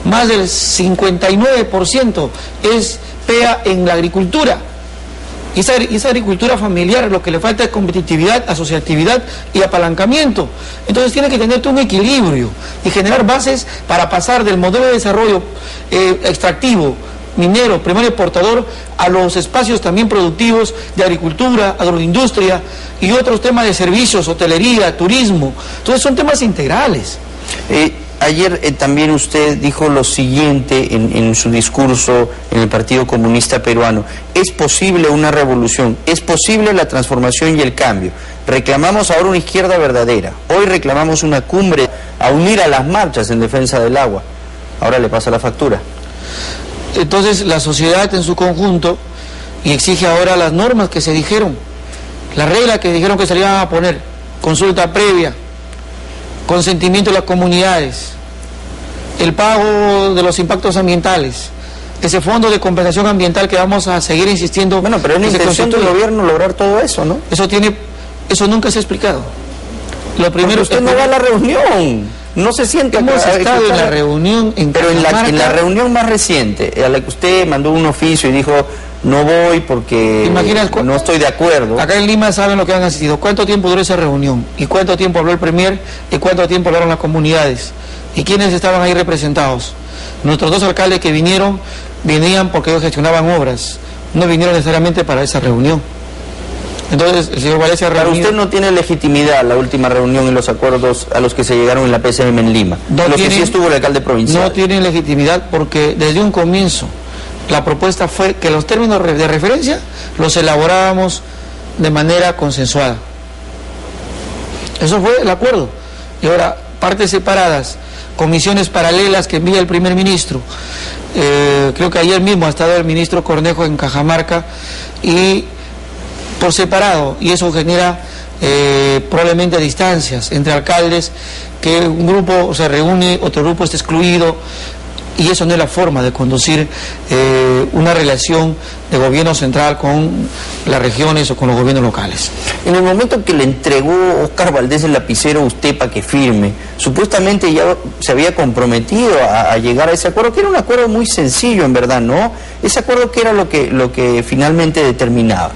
S2: más del 59% es PEA en la agricultura. Y esa agricultura familiar, lo que le falta es competitividad, asociatividad y apalancamiento. Entonces tiene que tener un equilibrio y generar bases para pasar del modelo de desarrollo extractivo, minero, primario exportador, a los espacios también productivos de agricultura, agroindustria y otros temas de servicios, hotelería, turismo. Entonces son temas integrales.
S1: Ayer también usted dijo lo siguiente en su discurso en el Partido Comunista Peruano: es posible una revolución, es posible la transformación y el cambio. Reclamamos ahora una izquierda verdadera, hoy reclamamos una cumbre a unir a las marchas en defensa del agua. Ahora le pasa la factura.
S2: Entonces la sociedad en su conjunto y exige ahora las normas que se dijeron, las reglas que dijeron que se le iban a poner: consulta previa, consentimiento de las comunidades, el pago de los impactos ambientales, ese fondo de compensación ambiental que vamos a seguir insistiendo.
S1: Bueno, pero es la intención del gobierno lograr todo eso, ¿no?
S2: Eso nunca se ha explicado. Lo primero,
S1: usted no va a la reunión, no se siente.
S2: Hemos estado en la reunión en
S1: pero en la reunión más reciente, a la que usted mandó un oficio y dijo: no voy porque no estoy de acuerdo.
S2: Acá en Lima saben lo que han asistido. ¿Cuánto tiempo duró esa reunión? ¿Y cuánto tiempo habló el Premier? ¿Y cuánto tiempo hablaron las comunidades? ¿Y quiénes estaban ahí representados? Nuestros 2 alcaldes que venían porque ellos gestionaban obras, no vinieron necesariamente para esa reunión. Entonces el señor Valencia
S1: Para usted no tiene legitimidad la última reunión y los acuerdos a los que se llegaron en la PCM en Lima, que sí estuvo el alcalde provincial.
S2: No tienen legitimidad porque desde un comienzo la propuesta fue que los términos de referencia los elaborábamos de manera consensuada. Eso fue el acuerdo. Y ahora, partes separadas, comisiones paralelas que envía el primer ministro. Creo que ayer mismo ha estado el ministro Cornejo en Cajamarca, y por separado, y eso genera probablemente distancias entre alcaldes, que un grupo se reúne, otro grupo está excluido, y eso no es la forma de conducir una relación de gobierno central con las regiones o con los gobiernos locales.
S1: En el momento que le entregó Óscar Valdés el lapicero a usted para que firme, supuestamente ya se había comprometido a llegar a ese acuerdo, que era un acuerdo muy sencillo en verdad, ¿no? Ese acuerdo, que era lo que finalmente determinaba.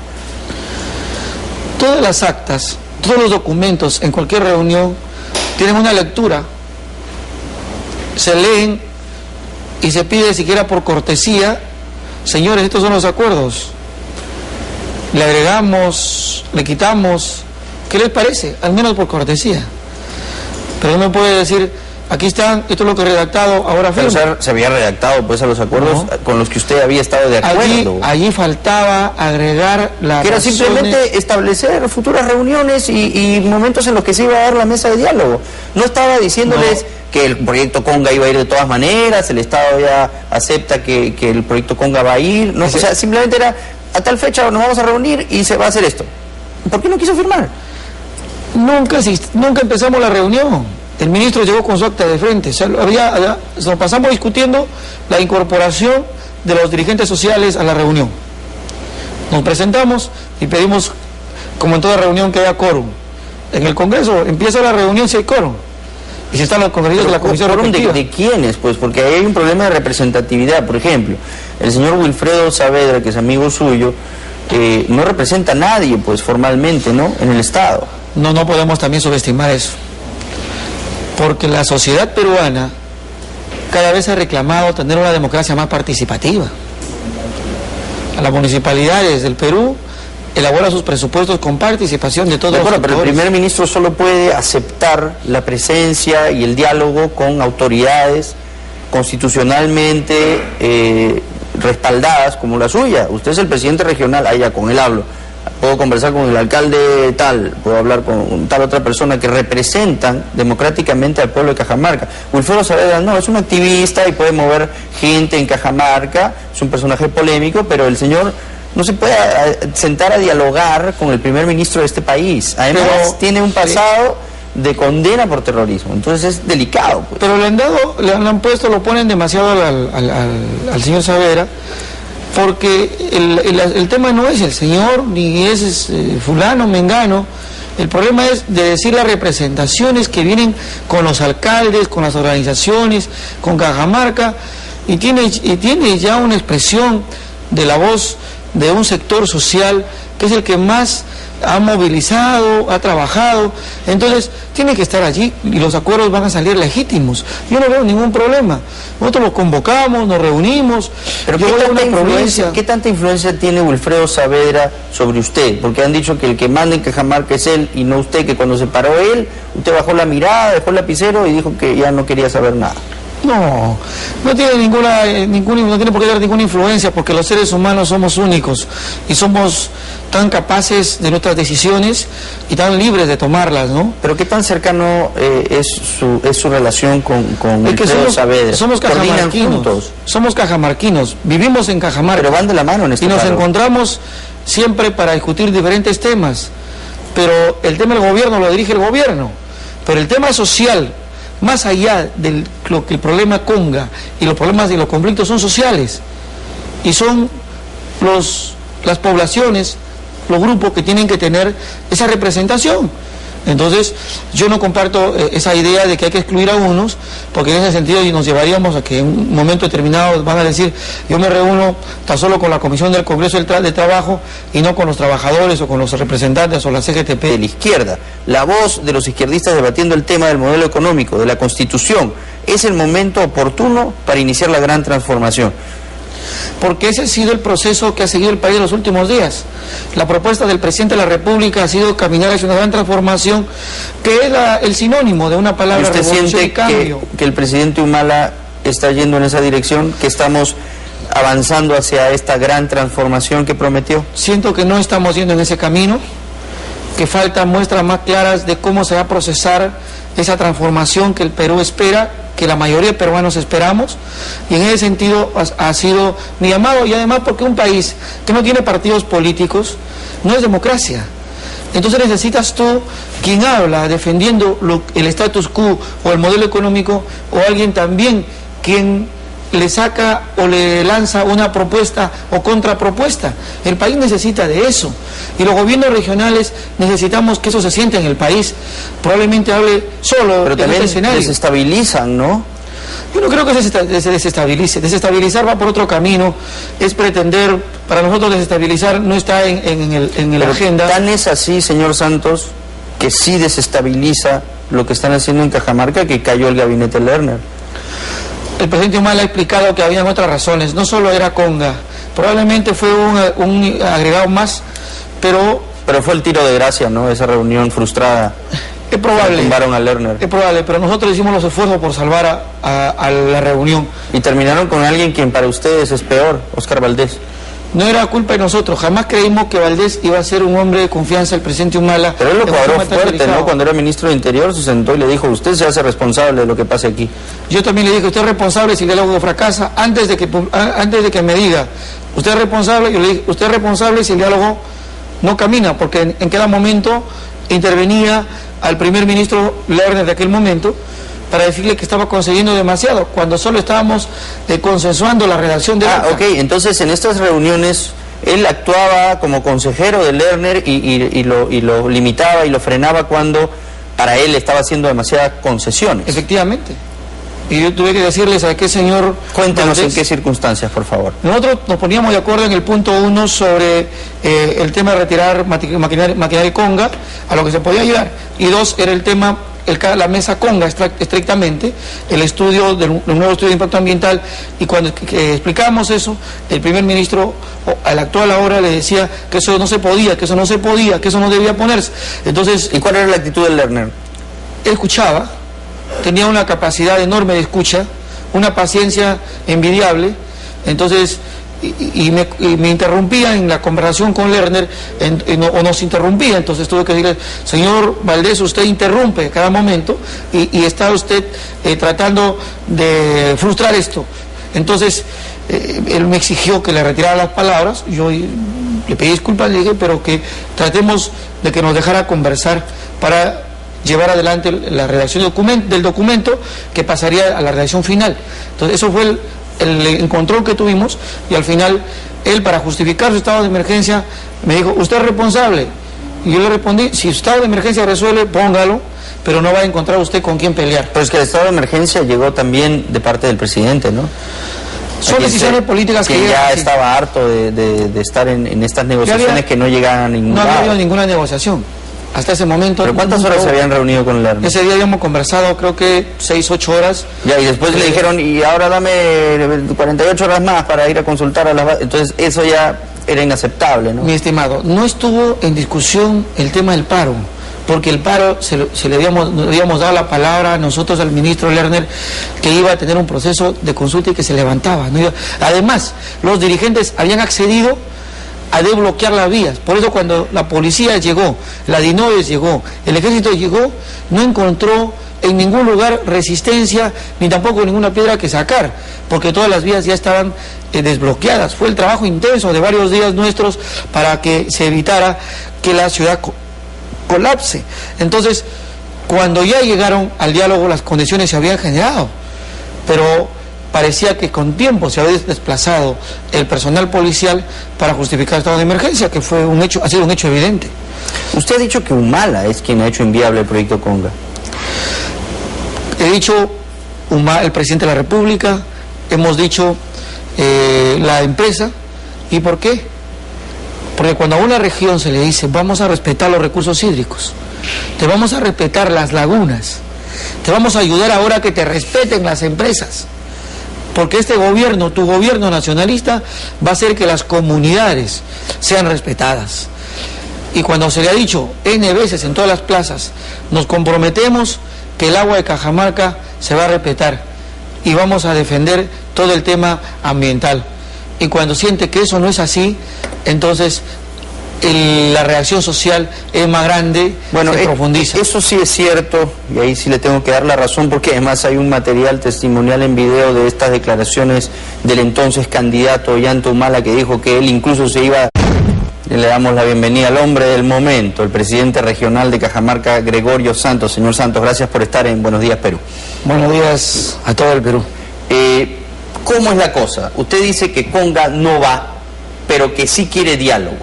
S2: Todas las actas, todos los documentos en cualquier reunión tienen una lectura se leen y se pide siquiera por cortesía, señores, estos son los acuerdos, le agregamos, le quitamos, ¿qué les parece? Al menos por cortesía. Pero no me puede decir, aquí están, esto es lo que he redactado, ahora firmo.
S1: Pero se había redactado pues a los acuerdos con los que usted había estado de acuerdo.
S2: Allí faltaba agregar la
S1: que era simplemente establecer futuras reuniones y momentos en los que se iba a dar la mesa de diálogo. No estaba diciéndoles que el proyecto Conga iba a ir de todas maneras, el Estado ya acepta que el proyecto Conga va a ir, no, o sea, simplemente era, a tal fecha nos vamos a reunir y se va a hacer esto. ¿Por qué no quiso firmar?
S2: Nunca empezamos la reunión. El ministro llegó con su acta de frente. O sea, nos pasamos discutiendo la incorporación de los dirigentes sociales a la reunión. Nos presentamos y pedimos, como en toda reunión, que haya quórum. En el Congreso empieza la reunión si hay quórum. Y si están los congresistas de la comisión respectiva.
S1: ¿De quiénes? Pues porque ahí hay un problema de representatividad. Por ejemplo, el señor Wilfredo Saavedra, que es amigo suyo, no representa a nadie, pues formalmente, ¿no? En el Estado.
S2: No podemos también subestimar eso. Porque la sociedad peruana cada vez ha reclamado tener una democracia más participativa. A las municipalidades del Perú elabora sus presupuestos con participación de todos los sectores.
S1: Pero el primer ministro solo puede aceptar la presencia y el diálogo con autoridades constitucionalmente respaldadas como la suya. Usted es el presidente regional, allá con él hablo. Puedo conversar con el alcalde tal, puedo hablar con tal otra persona que representan democráticamente al pueblo de Cajamarca. Wilfredo Saavedra no, es un activista y puede mover gente en Cajamarca, es un personaje polémico, pero el señor no se puede sentar a dialogar con el primer ministro de este país. Además, tiene un pasado de condena por terrorismo, entonces es delicado. Pues.
S2: Pero le han puesto, lo ponen demasiado al señor Saavedra, porque el tema no es el señor, ni es fulano, mengano. El problema es de decir las representaciones que vienen con los alcaldes, con las organizaciones, con Cajamarca, y tiene ya una expresión de la voz de un sector social que es el que más ha movilizado, ha trabajado, entonces tiene que estar allí y los acuerdos van a salir legítimos. Yo no veo ningún problema. Nosotros los convocamos, nos reunimos.
S1: Pero ¿qué tanta influencia tiene Wilfredo Saavedra sobre usted? Porque han dicho que el que manda en Cajamarca es él y no usted, que cuando se paró él, usted bajó la mirada, dejó el lapicero y dijo que ya no quería saber nada.
S2: No tiene no tiene por qué dar ninguna influencia, porque los seres humanos somos únicos y somos tan capaces de nuestras decisiones y tan libres de tomarlas, ¿no?
S1: Pero ¿qué tan cercano es su relación con Wilfredo Saavedra?
S2: Somos cajamarquinos, vivimos en Cajamarca.
S1: Pero van de la mano en este
S2: caso. Y nos encontramos siempre para discutir diferentes temas, pero el tema del gobierno lo dirige el gobierno, pero el tema social, más allá de lo que el problema Conga y los problemas y los conflictos son sociales y son las poblaciones, los grupos que tienen que tener esa representación. Entonces yo no comparto esa idea de que hay que excluir a unos, porque en ese sentido nos llevaríamos a que en un momento determinado van a decir, yo me reúno tan solo con la Comisión del Congreso de Trabajo y no con los trabajadores o con los representantes o la CGTP.
S1: De la izquierda, la voz de los izquierdistas debatiendo el tema del modelo económico, de la Constitución, es el momento oportuno para iniciar la gran transformación.
S2: Porque ese ha sido el proceso que ha seguido el país en los últimos días. La propuesta del presidente de la República ha sido caminar hacia una gran transformación, que es el sinónimo de una palabra revolución y cambio.
S1: Que el presidente Humala está yendo en esa dirección, que estamos avanzando hacia esta gran transformación que prometió?
S2: Siento que no estamos yendo en ese camino, que faltan muestras más claras de cómo se va a procesar esa transformación que el Perú espera, que la mayoría de peruanos esperamos, y en ese sentido ha sido mi llamado, y además porque un país que no tiene partidos políticos no es democracia. Entonces necesitas tú, quien habla defendiendo el status quo o el modelo económico, o alguien también quien le saca o le lanza una propuesta o contrapropuesta. El país necesita de eso, y los gobiernos regionales necesitamos que eso se sienta en el país. Probablemente hable solo,
S1: pero también desestabilizan, ¿no?
S2: Yo no creo que se desestabilice. Desestabilizar va por otro camino, es pretender, para nosotros desestabilizar no está en la agenda.
S1: ¿Tan es así, señor Santos, que sí desestabiliza lo que están haciendo en Cajamarca, que cayó el gabinete Lerner?
S2: El presidente Humala ha explicado que habían otras razones, no solo era Conga, probablemente fue un agregado más, pero
S1: fue el tiro de gracia, ¿no? Esa reunión frustrada.
S2: Es probable.
S1: Tumbaron a Lerner.
S2: Es probable, pero nosotros hicimos los esfuerzos por salvar a la reunión.
S1: Y terminaron con alguien quien para ustedes es peor, Óscar Valdés.
S2: No era culpa de nosotros, jamás creímos que Valdés iba a ser un hombre de confianza del presidente Humala.
S1: Pero él lo cuadró fuerte, ¿no? Cuando era ministro de Interior se sentó y le dijo, usted se hace responsable de lo que pase aquí.
S2: Yo también le dije, usted es responsable si el diálogo fracasa, antes de que me diga, usted es responsable, yo le dije, usted es responsable si el diálogo no camina, porque en cada momento intervenía al primer ministro Lerner de aquel momento para decirle que estaba concediendo demasiado, cuando solo estábamos consensuando la redacción de
S1: ok, entonces en estas reuniones él actuaba como consejero de Lerner y lo limitaba y lo frenaba cuando para él estaba haciendo demasiadas concesiones.
S2: Efectivamente. Y yo tuve que decirles a qué señor...
S1: Cuéntanos en qué circunstancias, por favor.
S2: Nosotros nos poníamos de acuerdo en el punto 1 sobre el tema de retirar maquinaria Conga, a lo que se podía ayudar. Y 2 era el tema, la mesa Conga estrictamente, el estudio del nuevo estudio de impacto ambiental. Y cuando explicábamos eso, el primer ministro, al actual ahora, le decía que eso no se podía, que eso no se podía, que eso no debía ponerse. Entonces...
S1: ¿Y cuál era la actitud de Lerner?
S2: Él escuchaba, tenía una capacidad enorme de escucha, una paciencia envidiable, entonces, y me interrumpía en la conversación con Lerner, o nos interrumpía, entonces tuve que decirle, señor Valdés, usted interrumpe cada momento, y está usted tratando de frustrar esto. Entonces, él me exigió que le retirara las palabras, yo le pedí disculpas, le dije, pero que tratemos de que nos dejara conversar para llevar adelante la redacción del documento que pasaría a la redacción final. Entonces eso fue el encontrón que tuvimos, y al final él, para justificar su estado de emergencia, me dijo, usted es responsable, y yo le respondí, si su estado de emergencia resuelve, póngalo, pero no va a encontrar usted con quién pelear.
S1: Pero es que el estado de emergencia llegó también de parte del presidente, ¿no?
S2: Son decisiones políticas
S1: que ya estaba harto de estar en estas negociaciones que no llegaban a ningún lado.
S2: No había ninguna negociación hasta ese momento.
S1: ¿Pero cuántas horas se habían reunido con Lerner?
S2: Ese día habíamos conversado, creo que 6, 8 horas.
S1: Ya, y después le dijeron, y ahora dame 48 horas más para ir a consultar a las... Entonces eso ya era inaceptable, ¿no?
S2: Mi estimado, no estuvo en discusión el tema del paro, porque el paro le habíamos dado la palabra a nosotros al ministro Lerner que iba a tener un proceso de consulta y que se levantaba, ¿no? Además, los dirigentes habían accedido a desbloquear las vías. Por eso cuando la policía llegó, la DINOVES llegó, el ejército llegó, no encontró en ningún lugar resistencia, ni tampoco ninguna piedra que sacar, porque todas las vías ya estaban desbloqueadas. Fue el trabajo intenso de varios días nuestros para que se evitara que la ciudad colapse. Entonces, cuando ya llegaron al diálogo, las condiciones se habían generado, pero parecía que con tiempo se había desplazado el personal policial para justificar el estado de emergencia, que fue un hecho, ha sido un hecho evidente.
S1: Usted ha dicho que Humala es quien ha hecho inviable el proyecto Conga.
S2: He dicho el presidente de la República, hemos dicho la empresa. ¿Y por qué? Porque cuando a una región se le dice, vamos a respetar los recursos hídricos, te vamos a respetar las lagunas, te vamos a ayudar ahora a que te respeten las empresas, porque este gobierno, tu gobierno nacionalista, va a hacer que las comunidades sean respetadas. Y cuando se le ha dicho N veces en todas las plazas, nos comprometemos que el agua de Cajamarca se va a respetar y vamos a defender todo el tema ambiental. Y cuando siente que eso no es así, entonces la reacción social es más grande, se profundiza.
S1: Eso sí es cierto, y ahí sí le tengo que dar la razón, porque además hay un material testimonial en video de estas declaraciones del entonces candidato Ollanta Humala, que dijo que él incluso se iba... Le damos la bienvenida al hombre del momento, el presidente regional de Cajamarca, Gregorio Santos. Señor Santos, gracias por estar en Buenos Días, Perú.
S2: Buenos días a todo el Perú.
S1: ¿Cómo es la cosa? Usted dice que Conga no va, pero que sí quiere diálogo.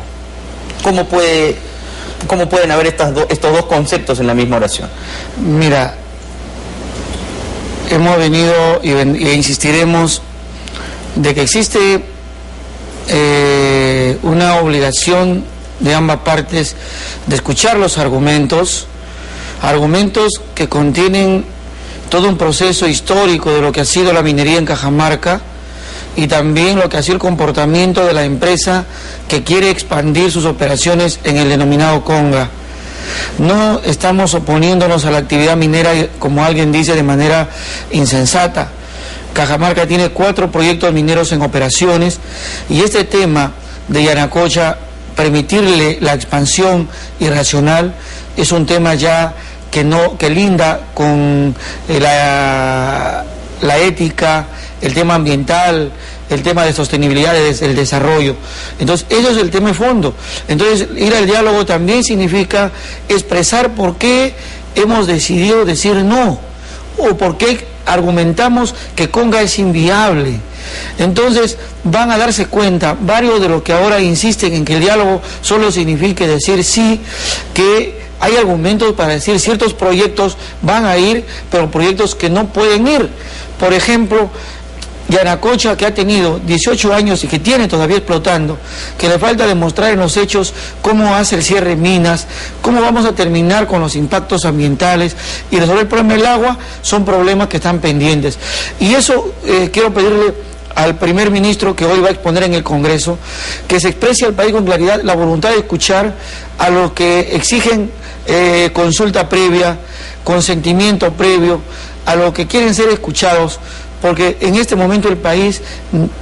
S1: ¿Cómo pueden haber estos dos conceptos en la misma oración?
S2: Mira, hemos venido e insistiremos de que existe una obligación de ambas partes de escuchar los argumentos que contienen todo un proceso histórico de lo que ha sido la minería en Cajamarca y también lo que ha sido el comportamiento de la empresa que quiere expandir sus operaciones en el denominado Conga. No estamos oponiéndonos a la actividad minera, como alguien dice, de manera insensata. Cajamarca tiene 4 proyectos mineros en operaciones y este tema de Yanacocha, permitirle la expansión irracional, es un tema ya que linda con la ética, el tema ambiental, el tema de sostenibilidad del desarrollo. Entonces, eso es el tema de fondo. Entonces, ir al diálogo también significa expresar por qué hemos decidido decir no, o por qué argumentamos que Conga es inviable. Entonces, van a darse cuenta, varios de los que ahora insisten en que el diálogo solo signifique decir sí, que hay argumentos para decir ciertos proyectos van a ir, pero proyectos que no pueden ir. Por ejemplo, Yanacocha, que ha tenido 18 años y que tiene todavía explotando, que le falta demostrar en los hechos cómo hace el cierre de minas, cómo vamos a terminar con los impactos ambientales y resolver el problema del agua, son problemas que están pendientes. Y eso quiero pedirle al primer ministro, que hoy va a exponer en el Congreso, que se exprese al país con claridad la voluntad de escuchar a los que exigen consulta previa, consentimiento previo, a los que quieren ser escuchados, porque en este momento el país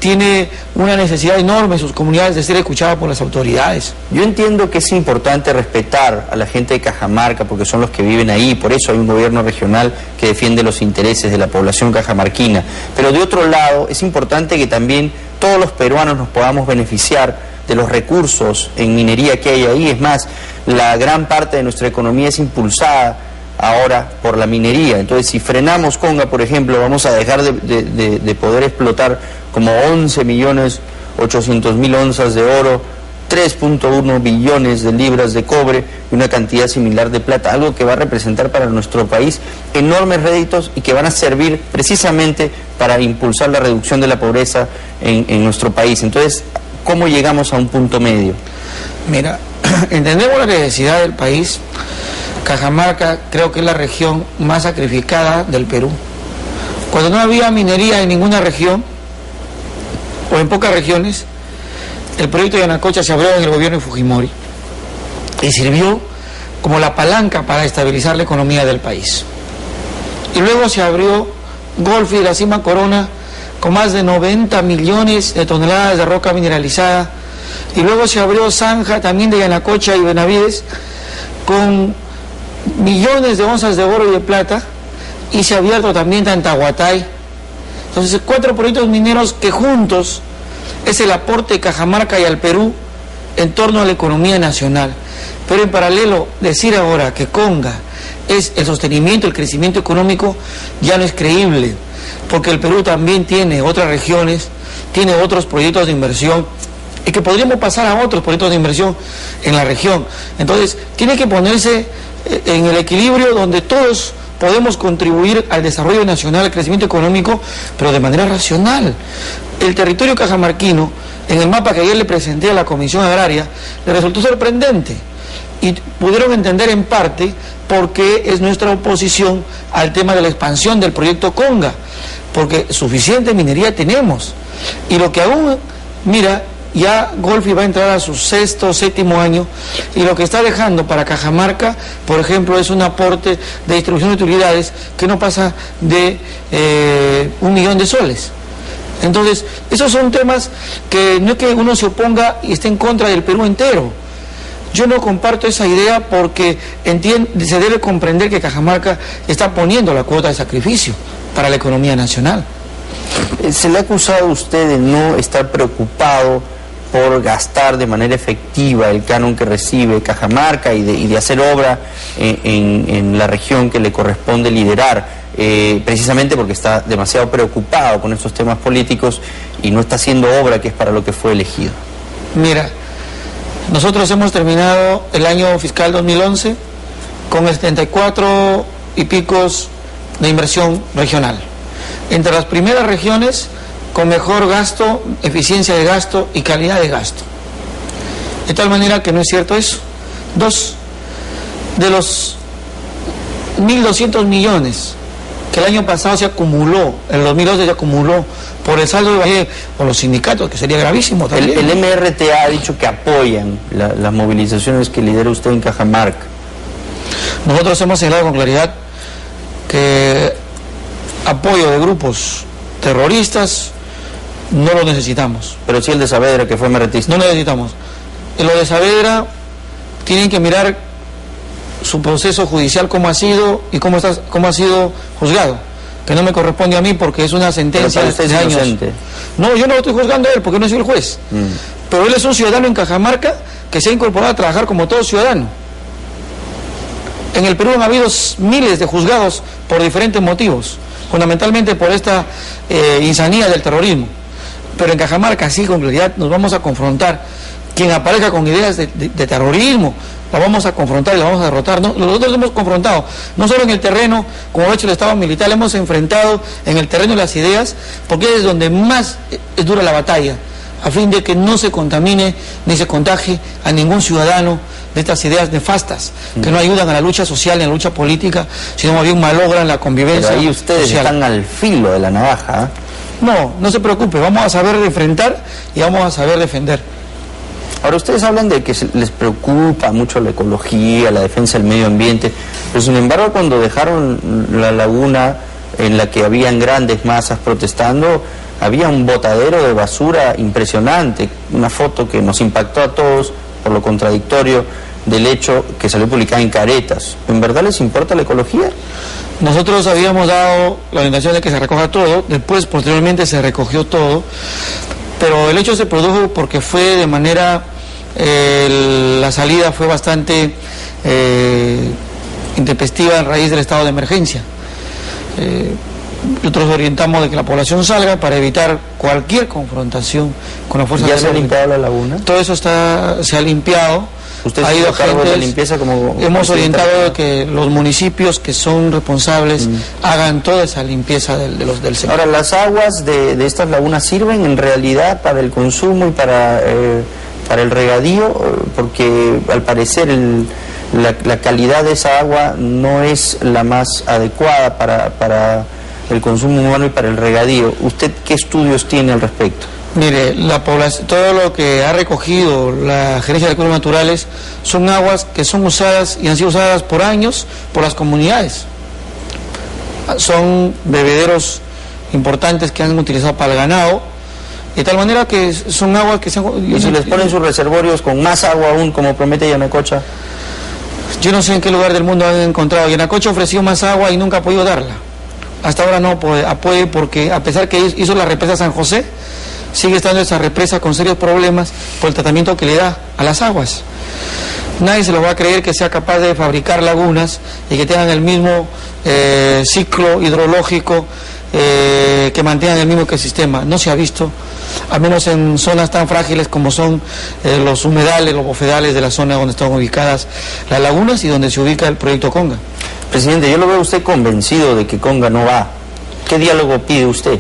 S2: tiene una necesidad enorme en sus comunidades de ser escuchada por las autoridades.
S1: Yo entiendo que es importante respetar a la gente de Cajamarca porque son los que viven ahí, por eso hay un gobierno regional que defiende los intereses de la población cajamarquina. Pero de otro lado, es importante que también todos los peruanos nos podamos beneficiar de los recursos en minería que hay ahí. Es más, la gran parte de nuestra economía es impulsada ahora por la minería. Entonces, si frenamos Conga, por ejemplo, vamos a dejar de poder explotar como 11.800.000 onzas de oro, 3.1 billones de libras de cobre y una cantidad similar de plata, algo que va a representar para nuestro país enormes réditos y que van a servir precisamente para impulsar la reducción de la pobreza en nuestro país. Entonces, ¿cómo llegamos a un punto medio?
S2: Mira, entendemos la necesidad del país. Cajamarca creo que es la región más sacrificada del Perú. Cuando no había minería en ninguna región, o en pocas regiones, el proyecto de Yanacocha se abrió en el gobierno de Fujimori y sirvió como la palanca para estabilizar la economía del país. Y luego se abrió Golfo y la Cima Corona con más de 90 millones de toneladas de roca mineralizada, y luego se abrió Zanja también de Yanacocha y Benavides con millones de onzas de oro y de plata, y se ha abierto también Tantahuatay. Entonces, 4 proyectos mineros que juntos es el aporte de Cajamarca y al Perú en torno a la economía nacional. Pero en paralelo, decir ahora que Conga es el sostenimiento, el crecimiento económico, ya no es creíble, porque el Perú también tiene otras regiones, tiene otros proyectos de inversión, y que podríamos pasar a otros proyectos de inversión en la región. Entonces, tiene que ponerse en el equilibrio donde todos podemos contribuir al desarrollo nacional, al crecimiento económico, pero de manera racional. El territorio cajamarquino, en el mapa que ayer le presenté a la Comisión Agraria, le resultó sorprendente y pudieron entender en parte por qué es nuestra oposición al tema de la expansión del proyecto Conga, porque suficiente minería tenemos, y lo que aún, mira, ya Golfi va a entrar a su 6º o 7º año, y lo que está dejando para Cajamarca, por ejemplo, es un aporte de distribución de utilidades que no pasa de 1 millón de soles. Entonces, esos son temas que no es que uno se oponga y esté en contra del Perú entero. Yo no comparto esa idea porque se debe comprender que Cajamarca está poniendo la cuota de sacrificio para la economía nacional.
S1: Se le ha acusado a usted de no estar preocupado por gastar de manera efectiva el canon que recibe Cajamarca y de hacer obra en la región que le corresponde liderar, precisamente porque está demasiado preocupado con estos temas políticos y no está haciendo obra que es para lo que fue elegido.
S2: Mira, nosotros hemos terminado el año fiscal 2011 con 74 y picos de inversión regional, entre las primeras regiones con mejor gasto, eficiencia de gasto y calidad de gasto. De tal manera que no es cierto eso. 2 de los 1.200 millones que que el año pasado se acumuló, en el 2012 se acumuló por el saldo de Valle o los sindicatos, que sería gravísimo también.
S1: El MRTA ha dicho que apoyan las movilizaciones que lidera usted en Cajamarca.
S2: Nosotros hemos señalado con claridad que apoyo de grupos terroristas no lo necesitamos.
S1: Pero sí el de Saavedra, que fue MRTista.
S2: No necesitamos. En lo de Saavedra tienen que mirar su proceso judicial cómo ha sido y cómo ha sido juzgado, que no me corresponde a mí porque es una sentencia de años. Inocente. No, yo no lo estoy juzgando a él porque no soy el juez. Pero él es un ciudadano en Cajamarca que se ha incorporado a trabajar como todo ciudadano. En el Perú han habido miles de juzgados por diferentes motivos, fundamentalmente por esta insanía del terrorismo. Pero en Cajamarca sí, con claridad, nos vamos a confrontar. Quien aparezca con ideas de terrorismo, la vamos a confrontar y la vamos a derrotar. No, nosotros hemos confrontado, no solo en el terreno, como ha hecho el Estado militar, hemos enfrentado en el terreno las ideas, porque es donde más es dura la batalla, a fin de que no se contamine ni se contagie a ningún ciudadano de estas ideas nefastas, que no ayudan a la lucha social ni a la lucha política, sino más bien malogran la convivencia.
S1: Pero ahí ustedes social. Están al filo de la navaja, ¿eh?
S2: No, no se preocupe, vamos a saber enfrentar y vamos a saber defender.
S1: Ahora, ustedes hablan de que les preocupa mucho la ecología, la defensa del medio ambiente, pero sin embargo cuando dejaron la laguna en la que habían grandes masas protestando, había un botadero de basura impresionante, una foto que nos impactó a todos por lo contradictorio del hecho que salió publicada en Caretas. ¿En verdad les importa la ecología?
S2: Nosotros habíamos dado la orientación de que se recoja todo, después posteriormente se recogió todo, pero el hecho se produjo porque fue de manera, la salida fue bastante intempestiva a raíz del estado de emergencia. Nosotros orientamos de que la población salga para evitar cualquier confrontación con la fuerza de la
S1: ¿Ya se ha limpiado la laguna?
S2: Todo eso se ha limpiado.
S1: ¿Usted ha ido a cargo de la limpieza como...?
S2: Hemos orientado de que los municipios que son responsables hagan toda esa limpieza del sector.
S1: Ahora, ¿las aguas de estas lagunas sirven en realidad para el consumo y para el regadío? Porque al parecer la calidad de esa agua no es la más adecuada para el consumo humano y para el regadío. ¿Usted qué estudios tiene al respecto?
S2: Mire, la población, todo lo que ha recogido la Gerencia de Recursos Naturales son aguas que son usadas y han sido usadas por años por las comunidades. Son bebederos importantes que han utilizado para el ganado, de tal manera que son aguas que se han...
S1: ¿Y si les ponen sus reservorios con más agua aún, como promete Yanacocha?
S2: Yo no sé en qué lugar del mundo han encontrado. Yanacocha ofreció más agua y nunca ha podido darla. Hasta ahora no puede porque a pesar que hizo la represa San José, sigue estando esa represa con serios problemas por el tratamiento que le da a las aguas. Nadie se lo va a creer que sea capaz de fabricar lagunas y que tengan el mismo ciclo hidrológico, que mantengan el mismo ecosistema. No se ha visto, al menos en zonas tan frágiles como son los humedales, los bofedales de la zona donde están ubicadas las lagunas y donde se ubica el proyecto Conga.
S1: Presidente, yo lo veo a usted convencido de que Conga no va. ¿Qué diálogo pide usted?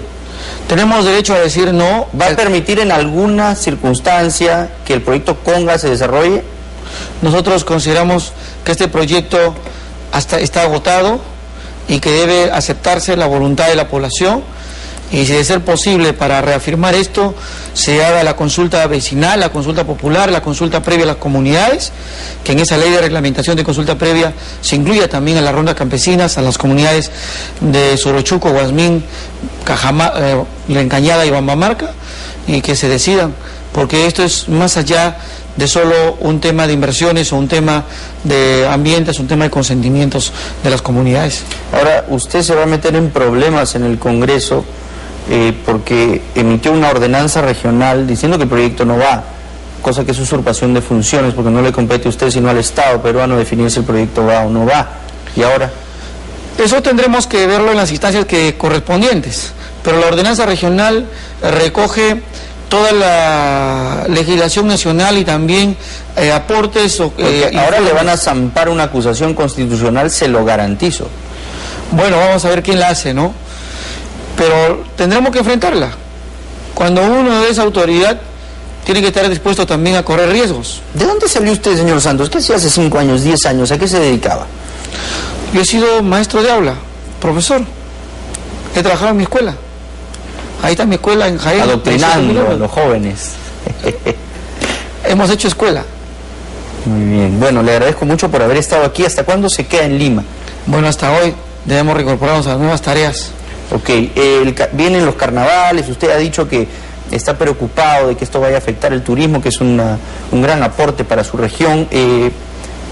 S2: Tenemos derecho a decir no.
S1: ¿Va a permitir en alguna circunstancia que el proyecto Conga se desarrolle?
S2: Nosotros consideramos que este proyecto está agotado y que debe aceptarse la voluntad de la población, y si de ser posible para reafirmar esto, se haga la consulta vecinal, la consulta popular, la consulta previa a las comunidades, que en esa ley de reglamentación de consulta previa se incluya también a las rondas campesinas, a las comunidades de Sorochuco, Guasmín, La Encañada y Bambamarca, y que se decidan, porque esto es más allá de solo un tema de inversiones o un tema de ambiente, es un tema de consentimientos de las comunidades.
S1: Ahora, usted se va a meter en problemas en el Congreso porque emitió una ordenanza regional diciendo que el proyecto no va, cosa que es usurpación de funciones, porque no le compete a usted sino al Estado peruano definir si el proyecto va o no va. ¿Y ahora?
S2: Eso tendremos que verlo en las instancias correspondientes, pero la ordenanza regional recoge toda la legislación nacional y también aportes.
S1: Ahora le van a zampar una acusación constitucional, se lo garantizo.
S2: Bueno, vamos a ver quién la hace, ¿no? Pero tendremos que enfrentarla. Cuando uno es autoridad, tiene que estar dispuesto también a correr riesgos.
S1: ¿De dónde salió usted, señor Santos? ¿Qué hacía hace 5 años, 10 años? ¿A qué se dedicaba?
S2: Yo he sido maestro de aula, profesor. He trabajado en mi escuela. Ahí está mi escuela en Jaén.
S1: Adoctrinando a los jóvenes.
S2: Hemos hecho escuela.
S1: Muy bien. Bueno, le agradezco mucho por haber estado aquí. ¿Hasta cuándo se queda en Lima?
S2: Bueno, hasta hoy debemos reincorporarnos a las nuevas tareas.
S1: Ok. Vienen los carnavales. Usted ha dicho que está preocupado de que esto vaya a afectar el turismo, que es un gran aporte para su región.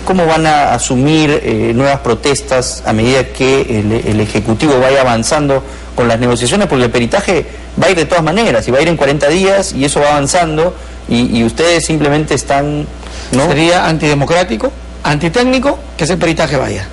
S1: ¿Cómo van a asumir nuevas protestas a medida que el Ejecutivo vaya avanzando con las negociaciones? Porque el peritaje va a ir de todas maneras, y va a ir en 40 días, y eso va avanzando, y ustedes simplemente están, ¿no?
S2: Sería antidemocrático, antitécnico, que ese peritaje vaya.